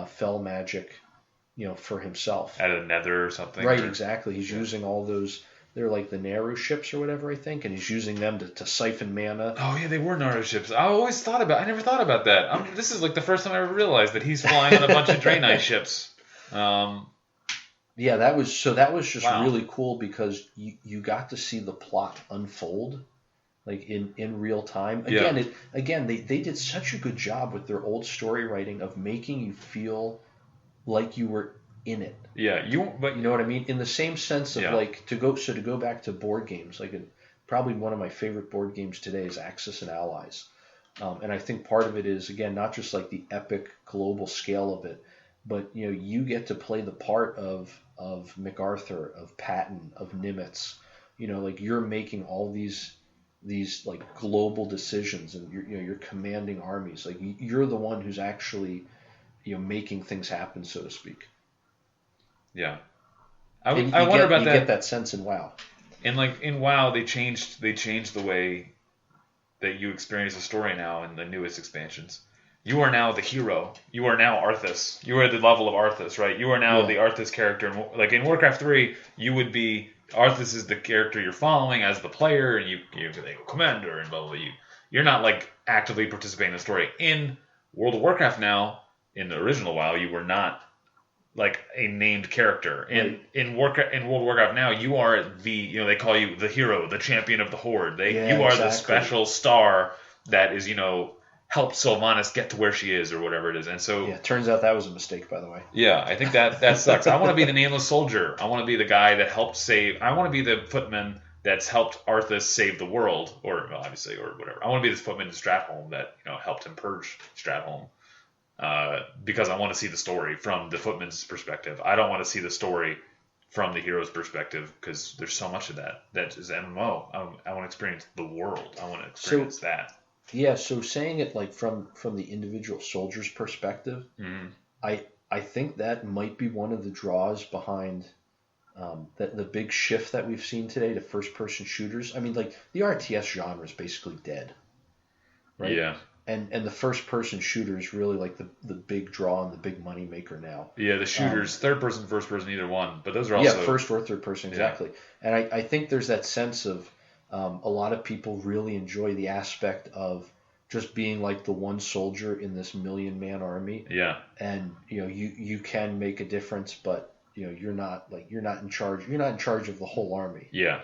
fell magic, for himself. At a nether or something. Right, exactly. He's using all those. They're like the Naru ships or whatever, I think, and he's using them to siphon mana. Oh yeah, they were Naru ships. I never thought about that. This is like the first time I ever realized that he's flying on a bunch of Draenei ships. Yeah, that was just Wow. really cool because you got to see the plot unfold, like in real time. Again, they did such a good job with their old story writing of making you feel like you were in it. Yeah, You know what I mean? In the same sense of like to go back to board games, like probably one of my favorite board games today is Axis and Allies. And I think part of it is, again, not just like the epic global scale of it, but you get to play the part of MacArthur, of Patton, of Nimitz. Like you're making all these like global decisions, and you're commanding armies. Like you're the one who's actually making things happen, so to speak. Yeah. I wonder about that. You get that sense in WoW. And like in WoW, they changed the way that you experience a story now in the newest expansions. You are now the hero. You are now Arthas. You are at the level of Arthas, right? You are now the Arthas character. Like in Warcraft 3, you would be Arthas is the character you're following as the player, and you they go commander and blah blah blah. You're not like actively participating in the story. In World of Warcraft now, in the original WoW, you were not like a named character. In World of Warcraft now, you are they call you the hero, the champion of the horde. You are the special star that is helped Sylvanas get to where she is or whatever it is. And so it turns out that was a mistake, by the way. Yeah, I think that sucks. I want to be the nameless soldier. I want to be the guy that helped save. I want to be the footman that's helped Arthas save the world, or obviously, or whatever. I want to be this footman in Stratholme that helped him purge Stratholme. Because I want to see the story from the footman's perspective. I don't want to see the story from the hero's perspective because there's so much of that is MMO. I want to experience the world. I want to experience that. Yeah, so saying it like from the individual soldier's perspective, I think that might be one of the draws behind the big shift that we've seen today to first-person shooters. I mean, like the RTS genre is basically dead, right? Yeah. And the first-person shooter is really like the big draw and the big money maker now. Yeah, the shooters, third person, first person, either one. But those are also first or third person, exactly. Yeah. And I think there's that sense of a lot of people really enjoy the aspect of just being like the one soldier in this 1,000,000-man army. Yeah. And you can make a difference, but you're not in charge. You're not in charge of the whole army. Yeah.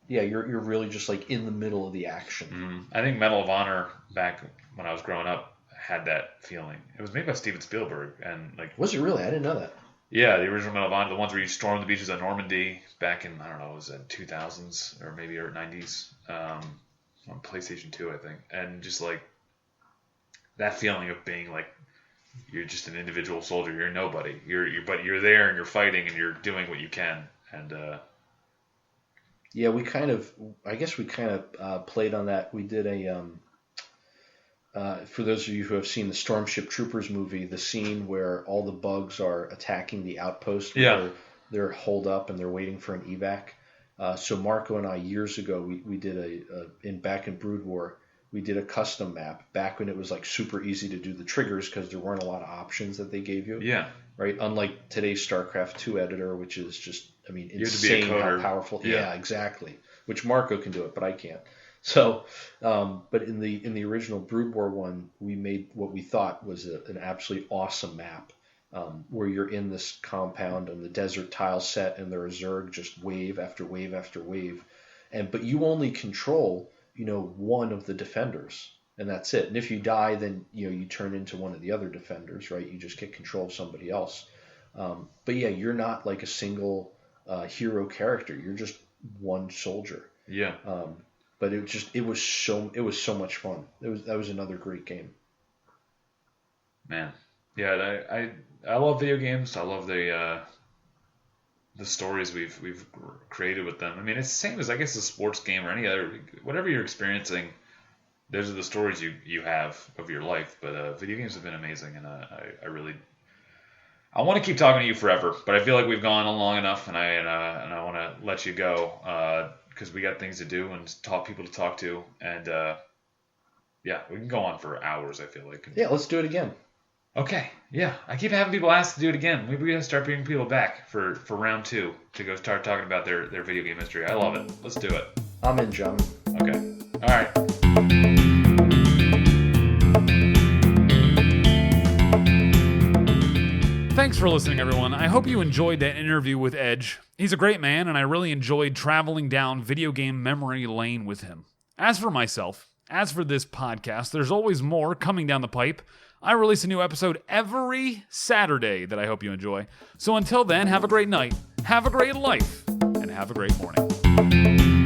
Yeah, you're really just like in the middle of the action. I think Medal of Honor back when I was growing up had that feeling. It was made by Steven Spielberg, and like was it really? I didn't know that. Yeah, the original Medal of Honor, the ones where you stormed the beaches of Normandy back in it was in 2000s or maybe early 90s on PlayStation 2, I think, and just like that feeling of being like you're just an individual soldier, you're nobody, but you're there and you're fighting and you're doing what you can, and yeah, I guess we kind of played on that. We did for those of you who have seen the Stormship Troopers movie, the scene where all the bugs are attacking the outpost. Yeah. They're holed up and they're waiting for an evac. So Marco and I, years ago, we did back in Brood War, We did a custom map back when it was like super easy to do the triggers because there weren't a lot of options that they gave you. Yeah. Right. Unlike today's StarCraft 2 editor, which is just, I mean, You have to be a insane coder. how powerful. Yeah. Yeah, exactly. Which Marco can do it, but I can't. So, but in the original Brood War one, we made what we thought was an absolutely awesome map, where you're in this compound and the desert tile set, and there are Zerg just wave after wave after wave, but you only control one of the defenders, and that's it. And if you die, then you turn into one of the other defenders, right? You just get control of somebody else. But yeah, you're not like a single hero character. You're just one soldier. Yeah. But it was so much fun. That was another great game. Man, yeah, I love video games. I love the stories we've created with them. I mean, it's the same as, I guess, a sports game or any other, whatever you're experiencing. Those are the stories you have of your life. But video games have been amazing, and I want to keep talking to you forever, but I feel like we've gone on long enough, and I want to let you go because we got things to do and people to talk to, and yeah, we can go on for hours. I feel like. Yeah, let's do it again. Okay, yeah, I keep having people ask to do it again. Maybe we gotta start bringing people back for round 2 to go start talking about their video game history. I love it. Let's do it. I'm in, Jhaman. Okay. All right. Thanks for listening, everyone. I hope you enjoyed that interview with Edge. He's a great man, and I really enjoyed traveling down video game memory lane with him. As for myself, as for this podcast, there's always more coming down the pipe. I release a new episode every Saturday that I hope you enjoy. So until then, have a great night, have a great life, and have a great morning.